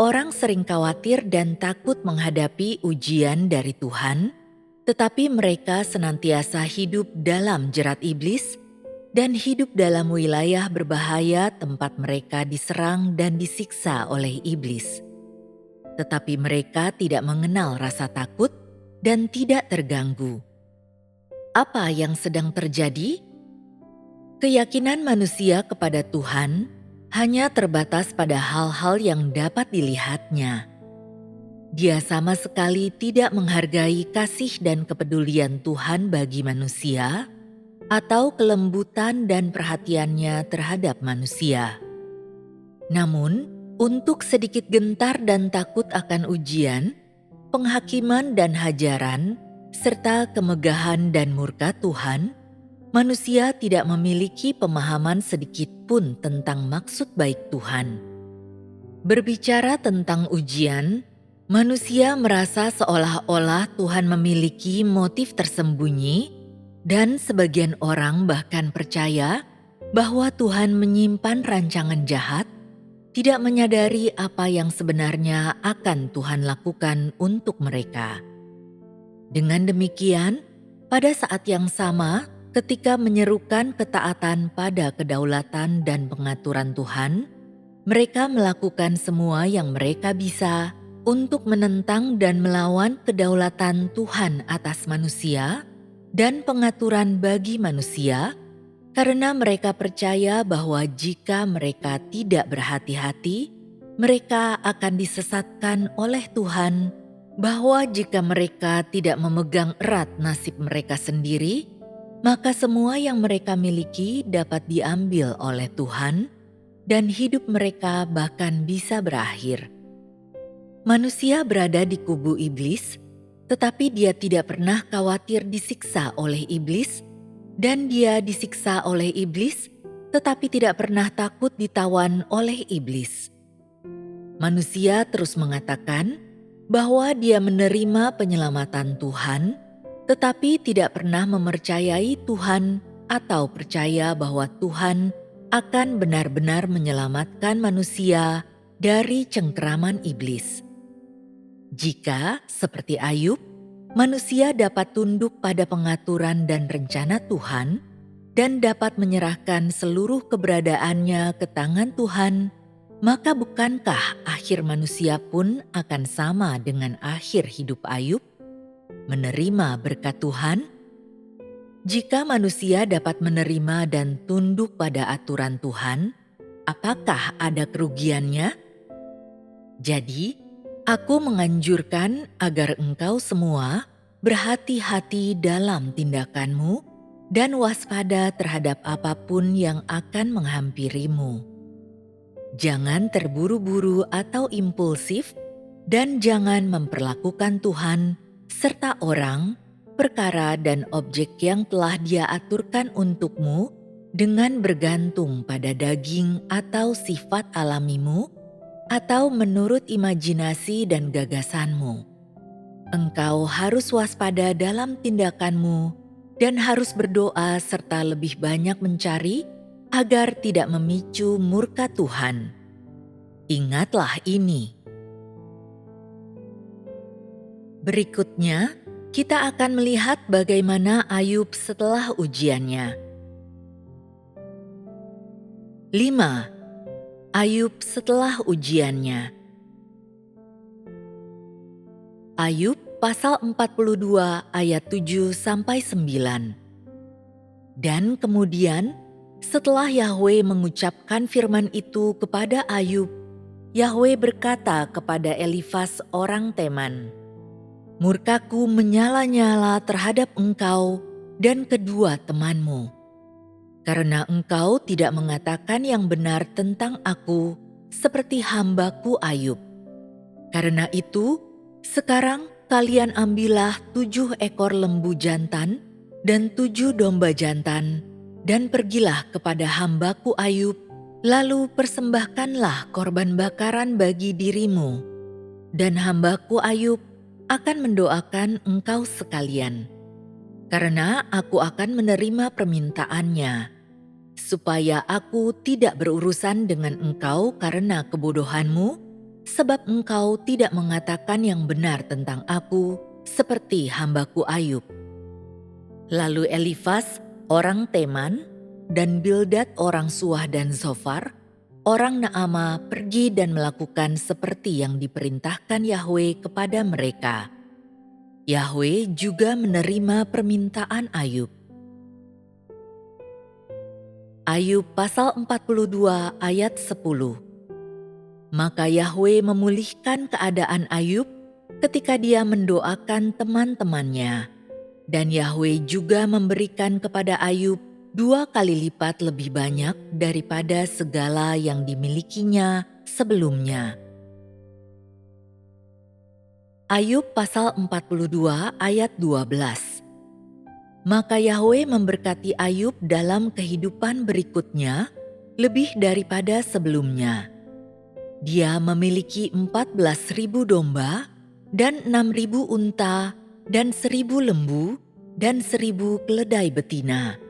Orang sering khawatir dan takut menghadapi ujian dari Tuhan, tetapi mereka senantiasa hidup dalam jerat iblis dan hidup dalam wilayah berbahaya tempat mereka diserang dan disiksa oleh iblis. Tetapi mereka tidak mengenal rasa takut dan tidak terganggu. Apa yang sedang terjadi? Keyakinan manusia kepada Tuhan hanya terbatas pada hal-hal yang dapat dilihatnya. Dia sama sekali tidak menghargai kasih dan kepedulian Tuhan bagi manusia atau kelembutan dan perhatiannya terhadap manusia. Namun, untuk sedikit gentar dan takut akan ujian, penghakiman dan hajaran, serta kemegahan dan murka Tuhan, manusia tidak memiliki pemahaman sedikit pun tentang maksud baik Tuhan. Berbicara tentang ujian, manusia merasa seolah-olah Tuhan memiliki motif tersembunyi, dan sebagian orang bahkan percaya bahwa Tuhan menyimpan rancangan jahat, tidak menyadari apa yang sebenarnya akan Tuhan lakukan untuk mereka. Dengan demikian, pada saat yang sama, ketika menyerukan ketaatan pada kedaulatan dan pengaturan Tuhan, mereka melakukan semua yang mereka bisa untuk menentang dan melawan kedaulatan Tuhan atas manusia dan pengaturan bagi manusia, karena mereka percaya bahwa jika mereka tidak berhati-hati, mereka akan disesatkan oleh Tuhan, bahwa jika mereka tidak memegang erat nasib mereka sendiri, maka semua yang mereka miliki dapat diambil oleh Tuhan dan hidup mereka bahkan bisa berakhir. Manusia berada di kubu iblis, tetapi dia tidak pernah khawatir disiksa oleh iblis, dan dia disiksa oleh iblis, tetapi tidak pernah takut ditawan oleh iblis. Manusia terus mengatakan bahwa dia menerima penyelamatan Tuhan, tetapi tidak pernah mempercayai Tuhan atau percaya bahwa Tuhan akan benar-benar menyelamatkan manusia dari cengkeraman iblis. Jika, seperti Ayub, manusia dapat tunduk pada pengaturan dan rencana Tuhan dan dapat menyerahkan seluruh keberadaannya ke tangan Tuhan, maka bukankah akhir manusia pun akan sama dengan akhir hidup Ayub? Menerima berkat Tuhan? Jika manusia dapat menerima dan tunduk pada aturan Tuhan, apakah ada kerugiannya? Jadi, aku menganjurkan agar engkau semua berhati-hati dalam tindakanmu dan waspada terhadap apapun yang akan menghampirimu. Jangan terburu-buru atau impulsif, dan jangan memperlakukan Tuhan serta orang, perkara dan objek yang telah Dia aturkan untukmu dengan bergantung pada daging atau sifat alamimu, atau menurut imajinasi dan gagasanmu. Engkau harus waspada dalam tindakanmu dan harus berdoa serta lebih banyak mencari agar tidak memicu murka Tuhan. Ingatlah ini. Berikutnya, kita akan melihat bagaimana Ayub setelah ujiannya. 5. Ayub setelah ujiannya. Ayub pasal 42 ayat 7-9. Dan kemudian setelah Yahwe mengucapkan firman itu kepada Ayub, Yahwe berkata kepada Elifas orang Teman, "Murkaku menyala-nyala terhadap engkau dan kedua temanmu, karena engkau tidak mengatakan yang benar tentang aku seperti hambaku Ayub. Karena itu, sekarang kalian ambillah 7 ekor lembu jantan dan 7 domba jantan, dan pergilah kepada hambaku Ayub, lalu persembahkanlah korban bakaran bagi dirimu, dan hambaku Ayub akan mendoakan engkau sekalian, karena aku akan menerima permintaannya, supaya aku tidak berurusan dengan engkau karena kebodohanmu, sebab engkau tidak mengatakan yang benar tentang aku seperti hambaku Ayub." Lalu Elifas orang Teman dan Bildad orang Suah dan Zofar orang Naama pergi dan melakukan seperti yang diperintahkan Yahwe kepada mereka. Yahwe juga menerima permintaan Ayub. Ayub pasal 42 ayat 10. Maka Yahwe memulihkan keadaan Ayub ketika dia mendoakan teman-temannya. Dan Yahwe juga memberikan kepada Ayub 2 kali lipat lebih banyak daripada segala yang dimilikinya sebelumnya. Ayub pasal 42 ayat 12. Maka Yahwe memberkati Ayub dalam kehidupan berikutnya lebih daripada sebelumnya. Dia memiliki 14.000 domba dan 6.000 unta dan 1.000 lembu dan 1.000 keledai betina.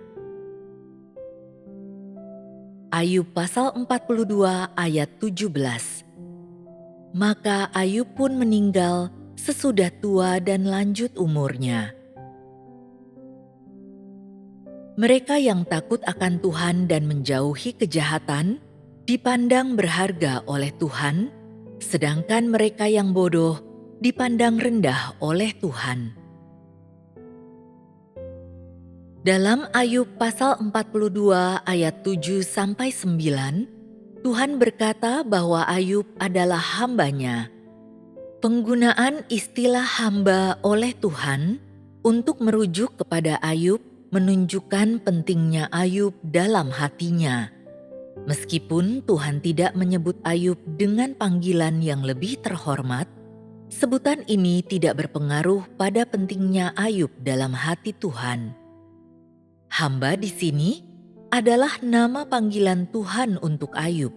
Ayub pasal 42 ayat 17. Maka Ayub pun meninggal sesudah tua dan lanjut umurnya. Mereka yang takut akan Tuhan dan menjauhi kejahatan dipandang berharga oleh Tuhan, sedangkan mereka yang bodoh dipandang rendah oleh Tuhan. Dalam Ayub pasal 42 ayat 7-9, Tuhan berkata bahwa Ayub adalah hamba-Nya. Penggunaan istilah hamba oleh Tuhan untuk merujuk kepada Ayub menunjukkan pentingnya Ayub dalam hatinya. Meskipun Tuhan tidak menyebut Ayub dengan panggilan yang lebih terhormat, sebutan ini tidak berpengaruh pada pentingnya Ayub dalam hati Tuhan. Hamba di sini adalah nama panggilan Tuhan untuk Ayub.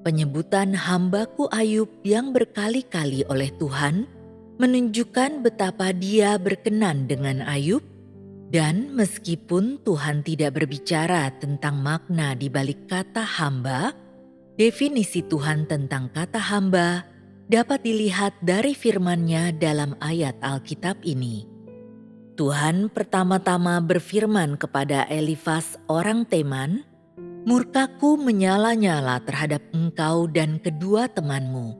Penyebutan hambaku Ayub yang berkali-kali oleh Tuhan menunjukkan betapa Dia berkenan dengan Ayub. Dan meskipun Tuhan tidak berbicara tentang makna di balik kata hamba, definisi Tuhan tentang kata hamba dapat dilihat dari firman-Nya dalam ayat Alkitab ini. Tuhan pertama-tama berfirman kepada Elifas orang Teman, "Murkaku menyala-nyala terhadap engkau dan kedua temanmu,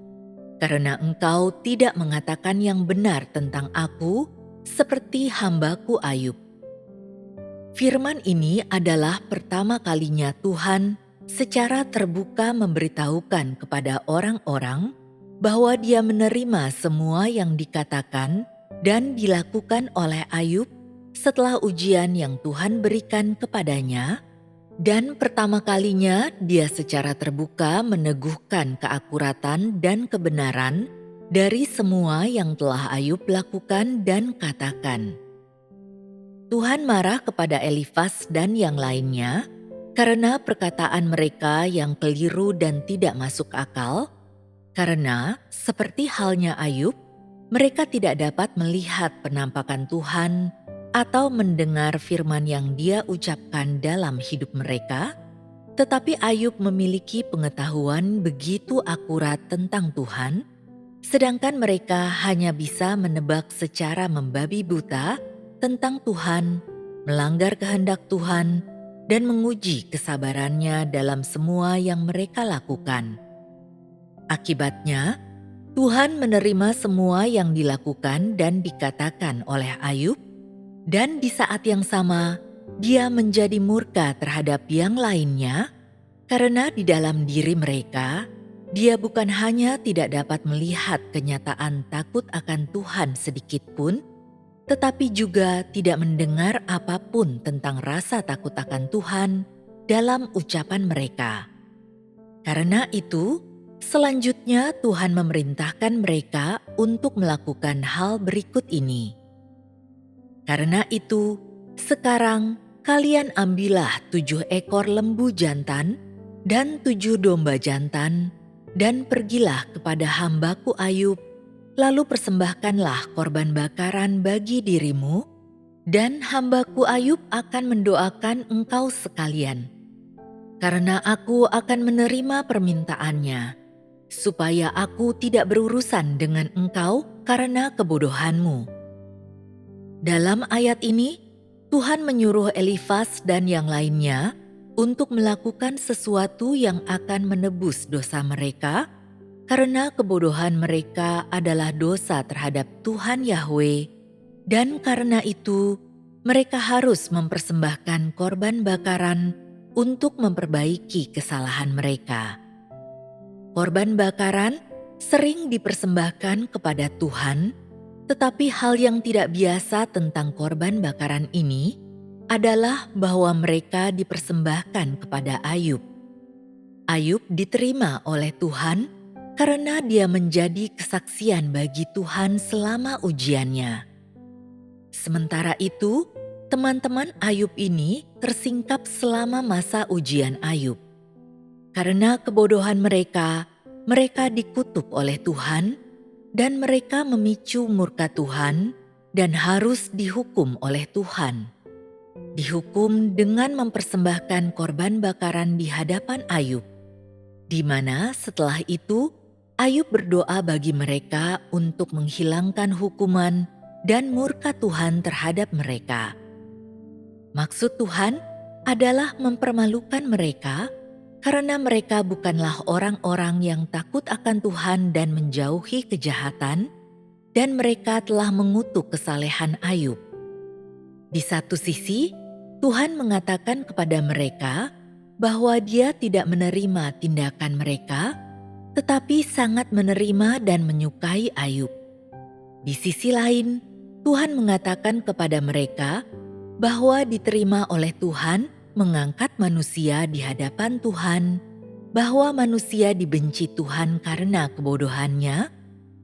karena engkau tidak mengatakan yang benar tentang aku seperti hambaku Ayub." Firman ini adalah pertama kalinya Tuhan secara terbuka memberitahukan kepada orang-orang bahwa Dia menerima semua yang dikatakan dan dilakukan oleh Ayub setelah ujian yang Tuhan berikan kepadanya, dan pertama kalinya Dia secara terbuka meneguhkan keakuratan dan kebenaran dari semua yang telah Ayub lakukan dan katakan. Tuhan marah kepada Elifas dan yang lainnya karena perkataan mereka yang keliru dan tidak masuk akal, karena seperti halnya Ayub, mereka tidak dapat melihat penampakan Tuhan atau mendengar firman yang Dia ucapkan dalam hidup mereka, tetapi Ayub memiliki pengetahuan begitu akurat tentang Tuhan, sedangkan mereka hanya bisa menebak secara membabi buta tentang Tuhan, melanggar kehendak Tuhan, dan menguji kesabarannya dalam semua yang mereka lakukan. Akibatnya, Tuhan menerima semua yang dilakukan dan dikatakan oleh Ayub, dan di saat yang sama, Dia menjadi murka terhadap yang lainnya, karena di dalam diri mereka Dia bukan hanya tidak dapat melihat kenyataan takut akan Tuhan sedikit pun, tetapi juga tidak mendengar apapun tentang rasa takut akan Tuhan dalam ucapan mereka. Karena itu, selanjutnya Tuhan memerintahkan mereka untuk melakukan hal berikut ini. Karena itu, sekarang kalian ambillah 7 ekor lembu jantan dan 7 domba jantan, dan pergilah kepada hambaku Ayub, lalu persembahkanlah korban bakaran bagi dirimu, dan hambaku Ayub akan mendoakan engkau sekalian. Karena aku akan menerima permintaannya, supaya aku tidak berurusan dengan engkau karena kebodohanmu. Dalam ayat ini, Tuhan menyuruh Elifas dan yang lainnya untuk melakukan sesuatu yang akan menebus dosa mereka, karena kebodohan mereka adalah dosa terhadap Tuhan Yahwe, dan karena itu mereka harus mempersembahkan korban bakaran untuk memperbaiki kesalahan mereka. Korban bakaran sering dipersembahkan kepada Tuhan, tetapi hal yang tidak biasa tentang korban bakaran ini adalah bahwa mereka dipersembahkan kepada Ayub. Ayub diterima oleh Tuhan karena dia menjadi kesaksian bagi Tuhan selama ujiannya. Sementara itu, teman-teman Ayub ini tersingkap selama masa ujian Ayub. Karena kebodohan mereka, mereka dikutuk oleh Tuhan, dan mereka memicu murka Tuhan dan harus dihukum oleh Tuhan. Dihukum dengan mempersembahkan korban bakaran di hadapan Ayub, di mana setelah itu Ayub berdoa bagi mereka untuk menghilangkan hukuman dan murka Tuhan terhadap mereka. Maksud Tuhan adalah mempermalukan mereka, karena mereka bukanlah orang-orang yang takut akan Tuhan dan menjauhi kejahatan, dan mereka telah mengutuk kesalehan Ayub. Di satu sisi, Tuhan mengatakan kepada mereka bahwa Dia tidak menerima tindakan mereka, tetapi sangat menerima dan menyukai Ayub. Di sisi lain, Tuhan mengatakan kepada mereka bahwa diterima oleh Tuhan mengangkat manusia di hadapan Tuhan, bahwa manusia dibenci Tuhan karena kebodohannya,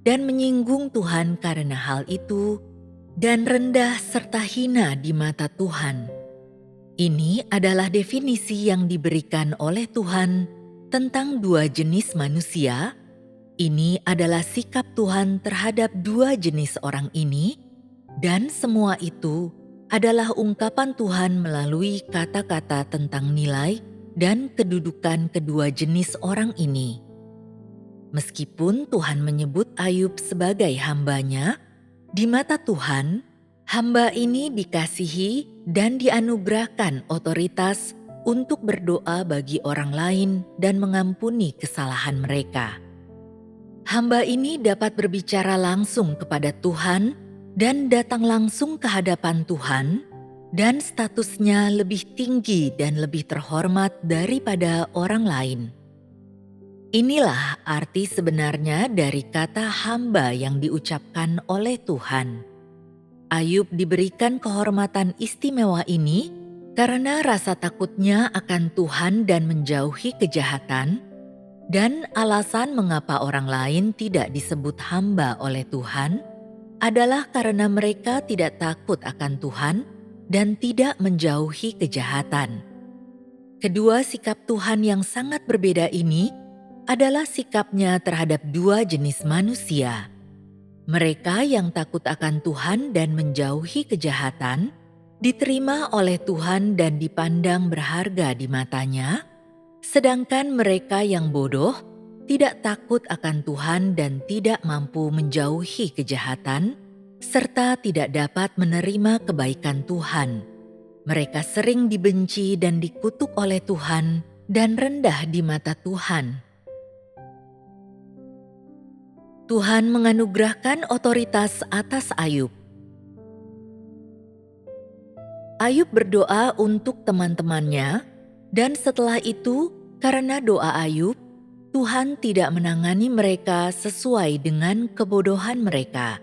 dan menyinggung Tuhan karena hal itu, dan rendah serta hina di mata Tuhan. Ini adalah definisi yang diberikan oleh Tuhan tentang dua jenis manusia. Ini adalah sikap Tuhan terhadap dua jenis orang ini, dan semua itu adalah ungkapan Tuhan melalui kata-kata tentang nilai dan kedudukan kedua jenis orang ini. Meskipun Tuhan menyebut Ayub sebagai hamba-Nya, di mata Tuhan, hamba ini dikasihi dan dianugerahkan otoritas untuk berdoa bagi orang lain dan mengampuni kesalahan mereka. Hamba ini dapat berbicara langsung kepada Tuhan dan datang langsung ke hadapan Tuhan, dan statusnya lebih tinggi dan lebih terhormat daripada orang lain. Inilah arti sebenarnya dari kata hamba yang diucapkan oleh Tuhan. Ayub diberikan kehormatan istimewa ini karena rasa takutnya akan Tuhan dan menjauhi kejahatan, dan alasan mengapa orang lain tidak disebut hamba oleh Tuhan adalah karena mereka tidak takut akan Tuhan dan tidak menjauhi kejahatan. Kedua sikap Tuhan yang sangat berbeda ini adalah sikapnya terhadap dua jenis manusia. Mereka yang takut akan Tuhan dan menjauhi kejahatan diterima oleh Tuhan dan dipandang berharga di matanya, sedangkan mereka yang bodoh tidak takut akan Tuhan dan tidak mampu menjauhi kejahatan, serta tidak dapat menerima kebaikan Tuhan. Mereka sering dibenci dan dikutuk oleh Tuhan dan rendah di mata Tuhan. Tuhan menganugerahkan otoritas atas Ayub. Ayub berdoa untuk teman-temannya, dan setelah itu karena doa Ayub, Tuhan tidak menangani mereka sesuai dengan kebodohan mereka.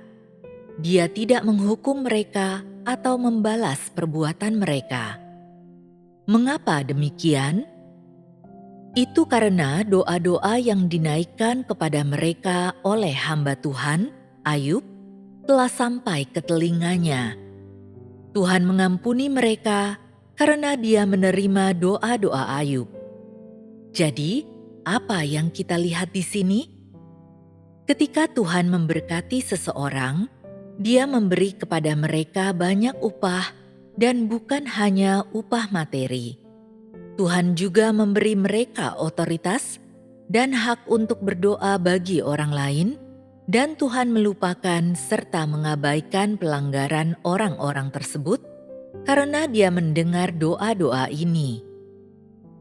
Dia tidak menghukum mereka atau membalas perbuatan mereka. Mengapa demikian? Itu karena doa-doa yang dinaikkan kepada mereka oleh hamba Tuhan, Ayub, telah sampai ke telinganya. Tuhan mengampuni mereka karena Dia menerima doa-doa Ayub. Jadi, apa yang kita lihat di sini? Ketika Tuhan memberkati seseorang, Dia memberi kepada mereka banyak upah dan bukan hanya upah materi. Tuhan juga memberi mereka otoritas dan hak untuk berdoa bagi orang lain, dan Tuhan melupakan serta mengabaikan pelanggaran orang-orang tersebut karena Dia mendengar doa-doa ini.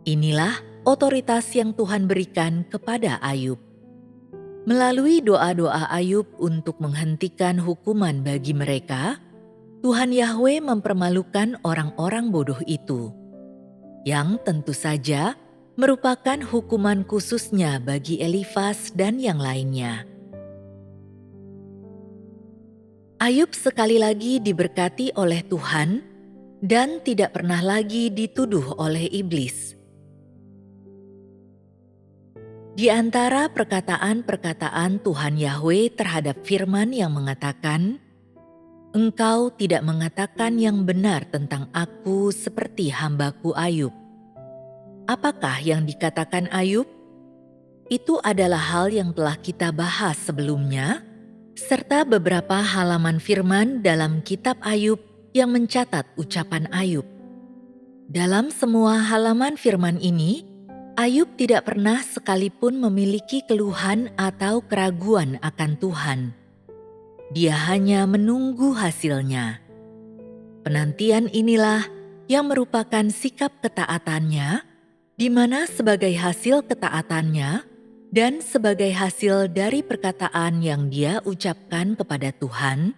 Inilah otoritas yang Tuhan berikan kepada Ayub. Melalui doa-doa Ayub untuk menghentikan hukuman bagi mereka, Tuhan Yahwe mempermalukan orang-orang bodoh itu, yang tentu saja merupakan hukuman khususnya bagi Elifas dan yang lainnya. Ayub sekali lagi diberkati oleh Tuhan dan tidak pernah lagi dituduh oleh iblis. Di antara perkataan-perkataan Tuhan Yahwe terhadap firman yang mengatakan, "Engkau tidak mengatakan yang benar tentang aku seperti hambaku Ayub." Apakah yang dikatakan Ayub? Itu adalah hal yang telah kita bahas sebelumnya, serta beberapa halaman firman dalam kitab Ayub yang mencatat ucapan Ayub. Dalam semua halaman firman ini, Ayub tidak pernah sekalipun memiliki keluhan atau keraguan akan Tuhan. Dia hanya menunggu hasilnya. Penantian inilah yang merupakan sikap ketaatannya, di mana sebagai hasil ketaatannya dan sebagai hasil dari perkataan yang dia ucapkan kepada Tuhan,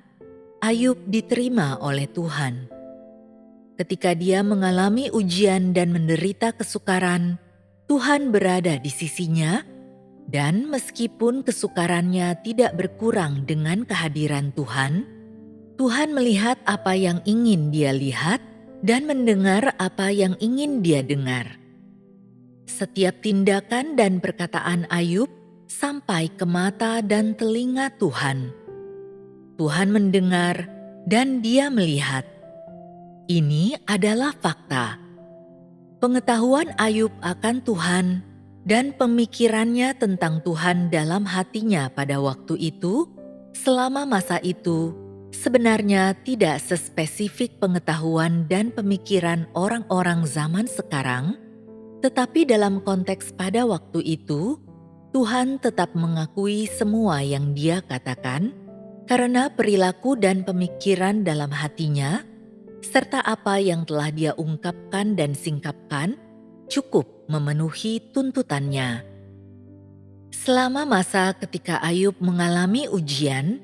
Ayub diterima oleh Tuhan. Ketika dia mengalami ujian dan menderita kesukaran, Tuhan berada di sisinya, dan meskipun kesukarannya tidak berkurang dengan kehadiran Tuhan, Tuhan melihat apa yang ingin dia lihat dan mendengar apa yang ingin dia dengar. Setiap tindakan dan perkataan Ayub sampai ke mata dan telinga Tuhan. Tuhan mendengar dan Dia melihat. Ini adalah fakta. Pengetahuan Ayub akan Tuhan dan pemikirannya tentang Tuhan dalam hatinya pada waktu itu, selama masa itu, sebenarnya tidak sespesifik pengetahuan dan pemikiran orang-orang zaman sekarang. Tetapi dalam konteks pada waktu itu, Tuhan tetap mengakui semua yang Dia katakan, karena perilaku dan pemikiran dalam hatinya, serta apa yang telah Dia ungkapkan dan singkapkan, cukup memenuhi tuntutannya. Selama masa ketika Ayub mengalami ujian,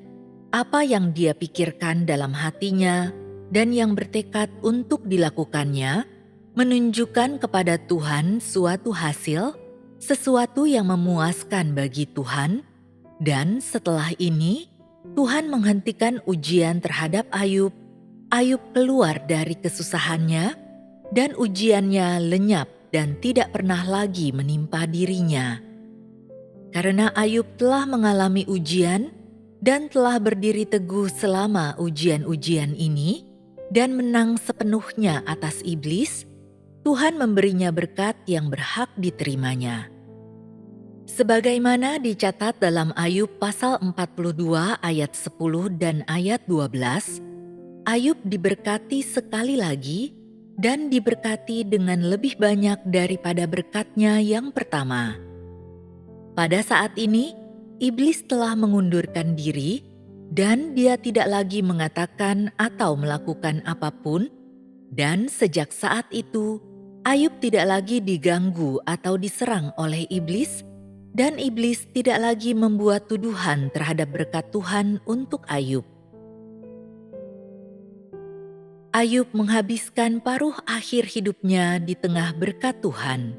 apa yang dia pikirkan dalam hatinya dan yang bertekad untuk dilakukannya, menunjukkan kepada Tuhan suatu hasil, sesuatu yang memuaskan bagi Tuhan, dan setelah ini Tuhan menghentikan ujian terhadap Ayub. Ayub keluar dari kesusahannya, dan ujiannya lenyap dan tidak pernah lagi menimpa dirinya. Karena Ayub telah mengalami ujian dan telah berdiri teguh selama ujian-ujian ini, dan menang sepenuhnya atas iblis, Tuhan memberinya berkat yang berhak diterimanya. Sebagaimana dicatat dalam Ayub pasal 42 ayat 10 dan ayat 12, Ayub diberkati sekali lagi dan diberkati dengan lebih banyak daripada berkatnya yang pertama. Pada saat ini, iblis telah mengundurkan diri dan dia tidak lagi mengatakan atau melakukan apapun, dan sejak saat itu, Ayub tidak lagi diganggu atau diserang oleh iblis, dan iblis tidak lagi membuat tuduhan terhadap berkat Tuhan untuk Ayub. Ayub menghabiskan paruh akhir hidupnya di tengah berkat Tuhan.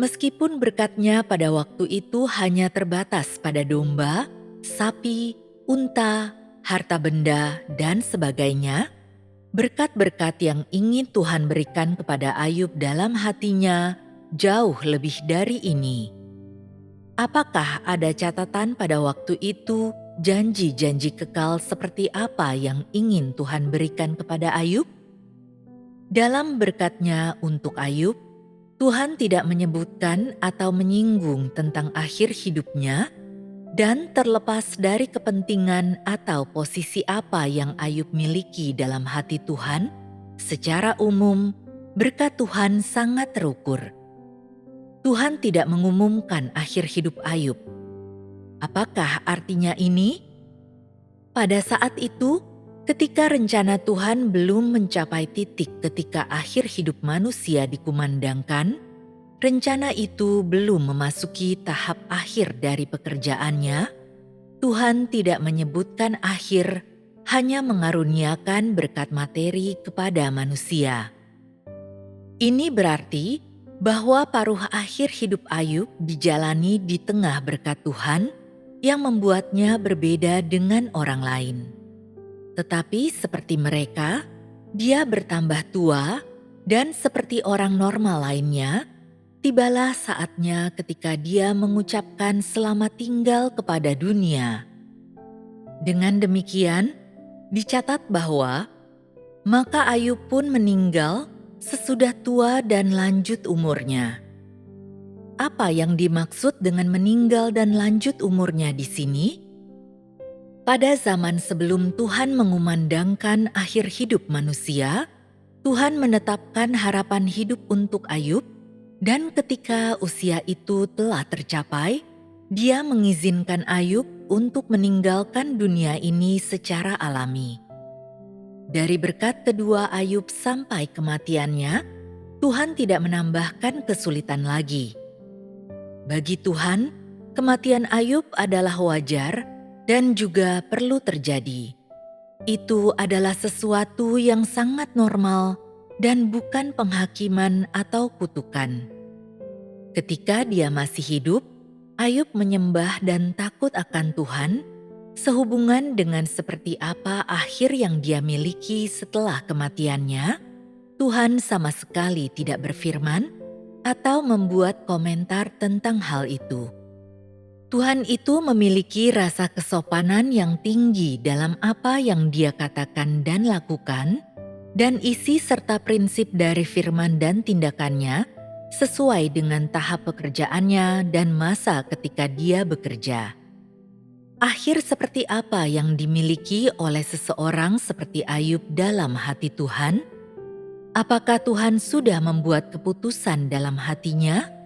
Meskipun berkatnya pada waktu itu hanya terbatas pada domba, sapi, unta, harta benda, dan sebagainya, berkat-berkat yang ingin Tuhan berikan kepada Ayub dalam hatinya jauh lebih dari ini. Apakah ada catatan pada waktu itu janji-janji kekal seperti apa yang ingin Tuhan berikan kepada Ayub? Dalam berkatnya untuk Ayub, Tuhan tidak menyebutkan atau menyinggung tentang akhir hidupnya, dan terlepas dari kepentingan atau posisi apa yang Ayub miliki dalam hati Tuhan, secara umum berkat Tuhan sangat terukur. Tuhan tidak mengumumkan akhir hidup Ayub. Apakah artinya ini? Pada saat itu, ketika rencana Tuhan belum mencapai titik ketika akhir hidup manusia dikumandangkan, rencana itu belum memasuki tahap akhir dari pekerjaannya, Tuhan tidak menyebutkan akhir, hanya mengaruniakan berkat materi kepada manusia. Ini berarti bahwa paruh akhir hidup Ayub dijalani di tengah berkat Tuhan yang membuatnya berbeda dengan orang lain. Tetapi seperti mereka, dia bertambah tua dan seperti orang normal lainnya, tibalah saatnya ketika dia mengucapkan selamat tinggal kepada dunia. Dengan demikian, dicatat bahwa maka Ayub pun meninggal sesudah tua dan lanjut umurnya. Apa yang dimaksud dengan meninggal dan lanjut umurnya di sini? Pada zaman sebelum Tuhan mengumandangkan akhir hidup manusia, Tuhan menetapkan harapan hidup untuk Ayub, dan ketika usia itu telah tercapai, Dia mengizinkan Ayub untuk meninggalkan dunia ini secara alami. Dari berkat kedua Ayub sampai kematiannya, Tuhan tidak menambahkan kesulitan lagi. Bagi Tuhan, kematian Ayub adalah wajar dan juga perlu terjadi. Itu adalah sesuatu yang sangat normal dan bukan penghakiman atau kutukan. Ketika dia masih hidup, Ayub menyembah dan takut akan Tuhan, sehubungan dengan seperti apa akhir yang dia miliki setelah kematiannya. Tuhan sama sekali tidak berfirman atau membuat komentar tentang hal itu. Tuhan itu memiliki rasa kesopanan yang tinggi dalam apa yang Dia katakan dan lakukan, dan isi serta prinsip dari firman dan tindakannya sesuai dengan tahap pekerjaannya dan masa ketika Dia bekerja. Akhir seperti apa yang dimiliki oleh seseorang seperti Ayub dalam hati Tuhan? Apakah Tuhan sudah membuat keputusan dalam hatinya?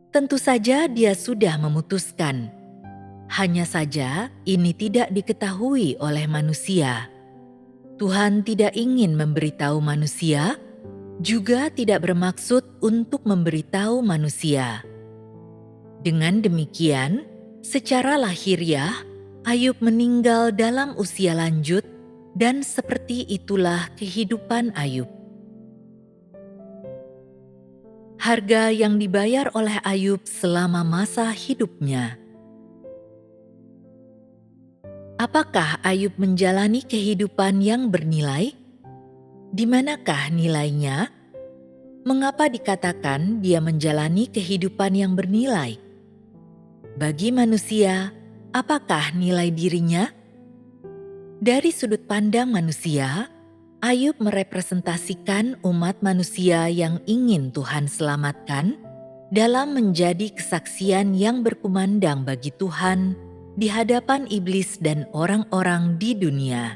Tentu saja Dia sudah memutuskan. Hanya saja ini tidak diketahui oleh manusia. Tuhan tidak ingin memberitahu manusia, juga tidak bermaksud untuk memberitahu manusia. Dengan demikian, secara lahiriah, Ayub meninggal dalam usia lanjut, dan seperti itulah kehidupan Ayub. Harga yang dibayar oleh Ayub selama masa hidupnya. Apakah Ayub menjalani kehidupan yang bernilai? Di manakah nilainya? Mengapa dikatakan dia menjalani kehidupan yang bernilai? Bagi manusia, apakah nilai dirinya? Dari sudut pandang manusia, Ayub merepresentasikan umat manusia yang ingin Tuhan selamatkan dalam menjadi kesaksian yang berkumandang bagi Tuhan di hadapan iblis dan orang-orang di dunia.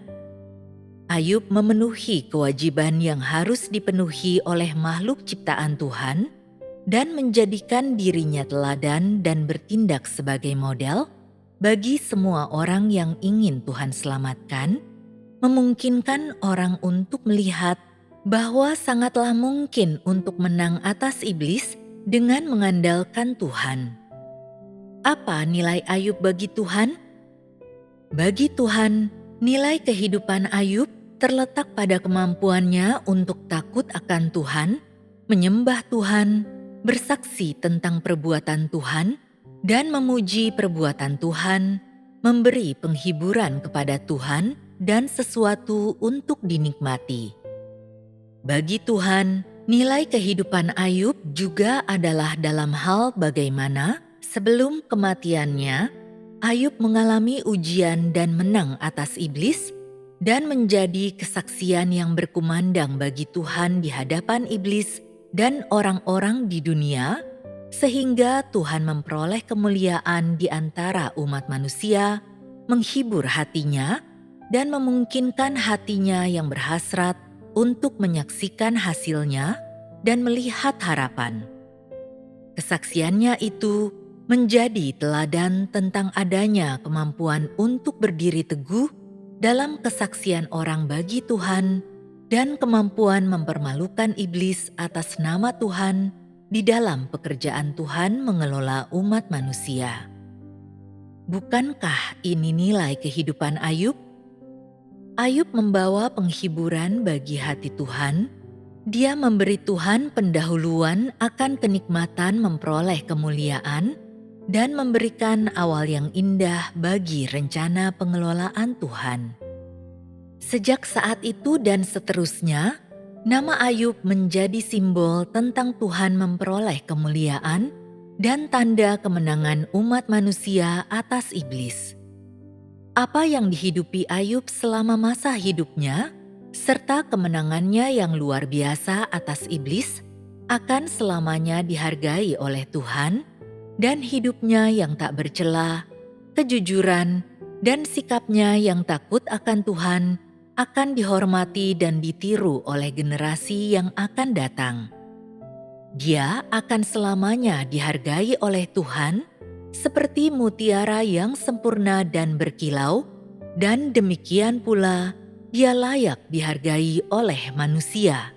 Ayub memenuhi kewajiban yang harus dipenuhi oleh makhluk ciptaan Tuhan dan menjadikan dirinya teladan dan bertindak sebagai model bagi semua orang yang ingin Tuhan selamatkan, memungkinkan orang untuk melihat bahwa sangatlah mungkin untuk menang atas iblis dengan mengandalkan Tuhan. Apa nilai Ayub bagi Tuhan? Bagi Tuhan, nilai kehidupan Ayub terletak pada kemampuannya untuk takut akan Tuhan, menyembah Tuhan, bersaksi tentang perbuatan Tuhan, dan memuji perbuatan Tuhan, memberi penghiburan kepada Tuhan dan sesuatu untuk dinikmati. Bagi Tuhan, nilai kehidupan Ayub juga adalah dalam hal bagaimana sebelum kematiannya, Ayub mengalami ujian dan menang atas iblis dan menjadi kesaksian yang berkumandang bagi Tuhan di hadapan iblis dan orang-orang di dunia, sehingga Tuhan memperoleh kemuliaan di antara umat manusia, menghibur hatinya, dan memungkinkan hatinya yang berhasrat untuk menyaksikan hasilnya dan melihat harapan. Kesaksiannya itu menjadi teladan tentang adanya kemampuan untuk berdiri teguh dalam kesaksian orang bagi Tuhan dan kemampuan mempermalukan iblis atas nama Tuhan di dalam pekerjaan Tuhan mengelola umat manusia. Bukankah ini nilai kehidupan Ayub? Ayub membawa penghiburan bagi hati Tuhan. Dia memberi Tuhan pendahuluan akan kenikmatan memperoleh kemuliaan dan memberikan awal yang indah bagi rencana pengelolaan Tuhan. Sejak saat itu dan seterusnya, nama Ayub menjadi simbol tentang Tuhan memperoleh kemuliaan dan tanda kemenangan umat manusia atas iblis. Apa yang dihidupi Ayub selama masa hidupnya, serta kemenangannya yang luar biasa atas iblis, akan selamanya dihargai oleh Tuhan, dan hidupnya yang tak bercela, kejujuran, dan sikapnya yang takut akan Tuhan akan dihormati dan ditiru oleh generasi yang akan datang. Dia akan selamanya dihargai oleh Tuhan, seperti mutiara yang sempurna dan berkilau, dan demikian pula dia layak dihargai oleh manusia.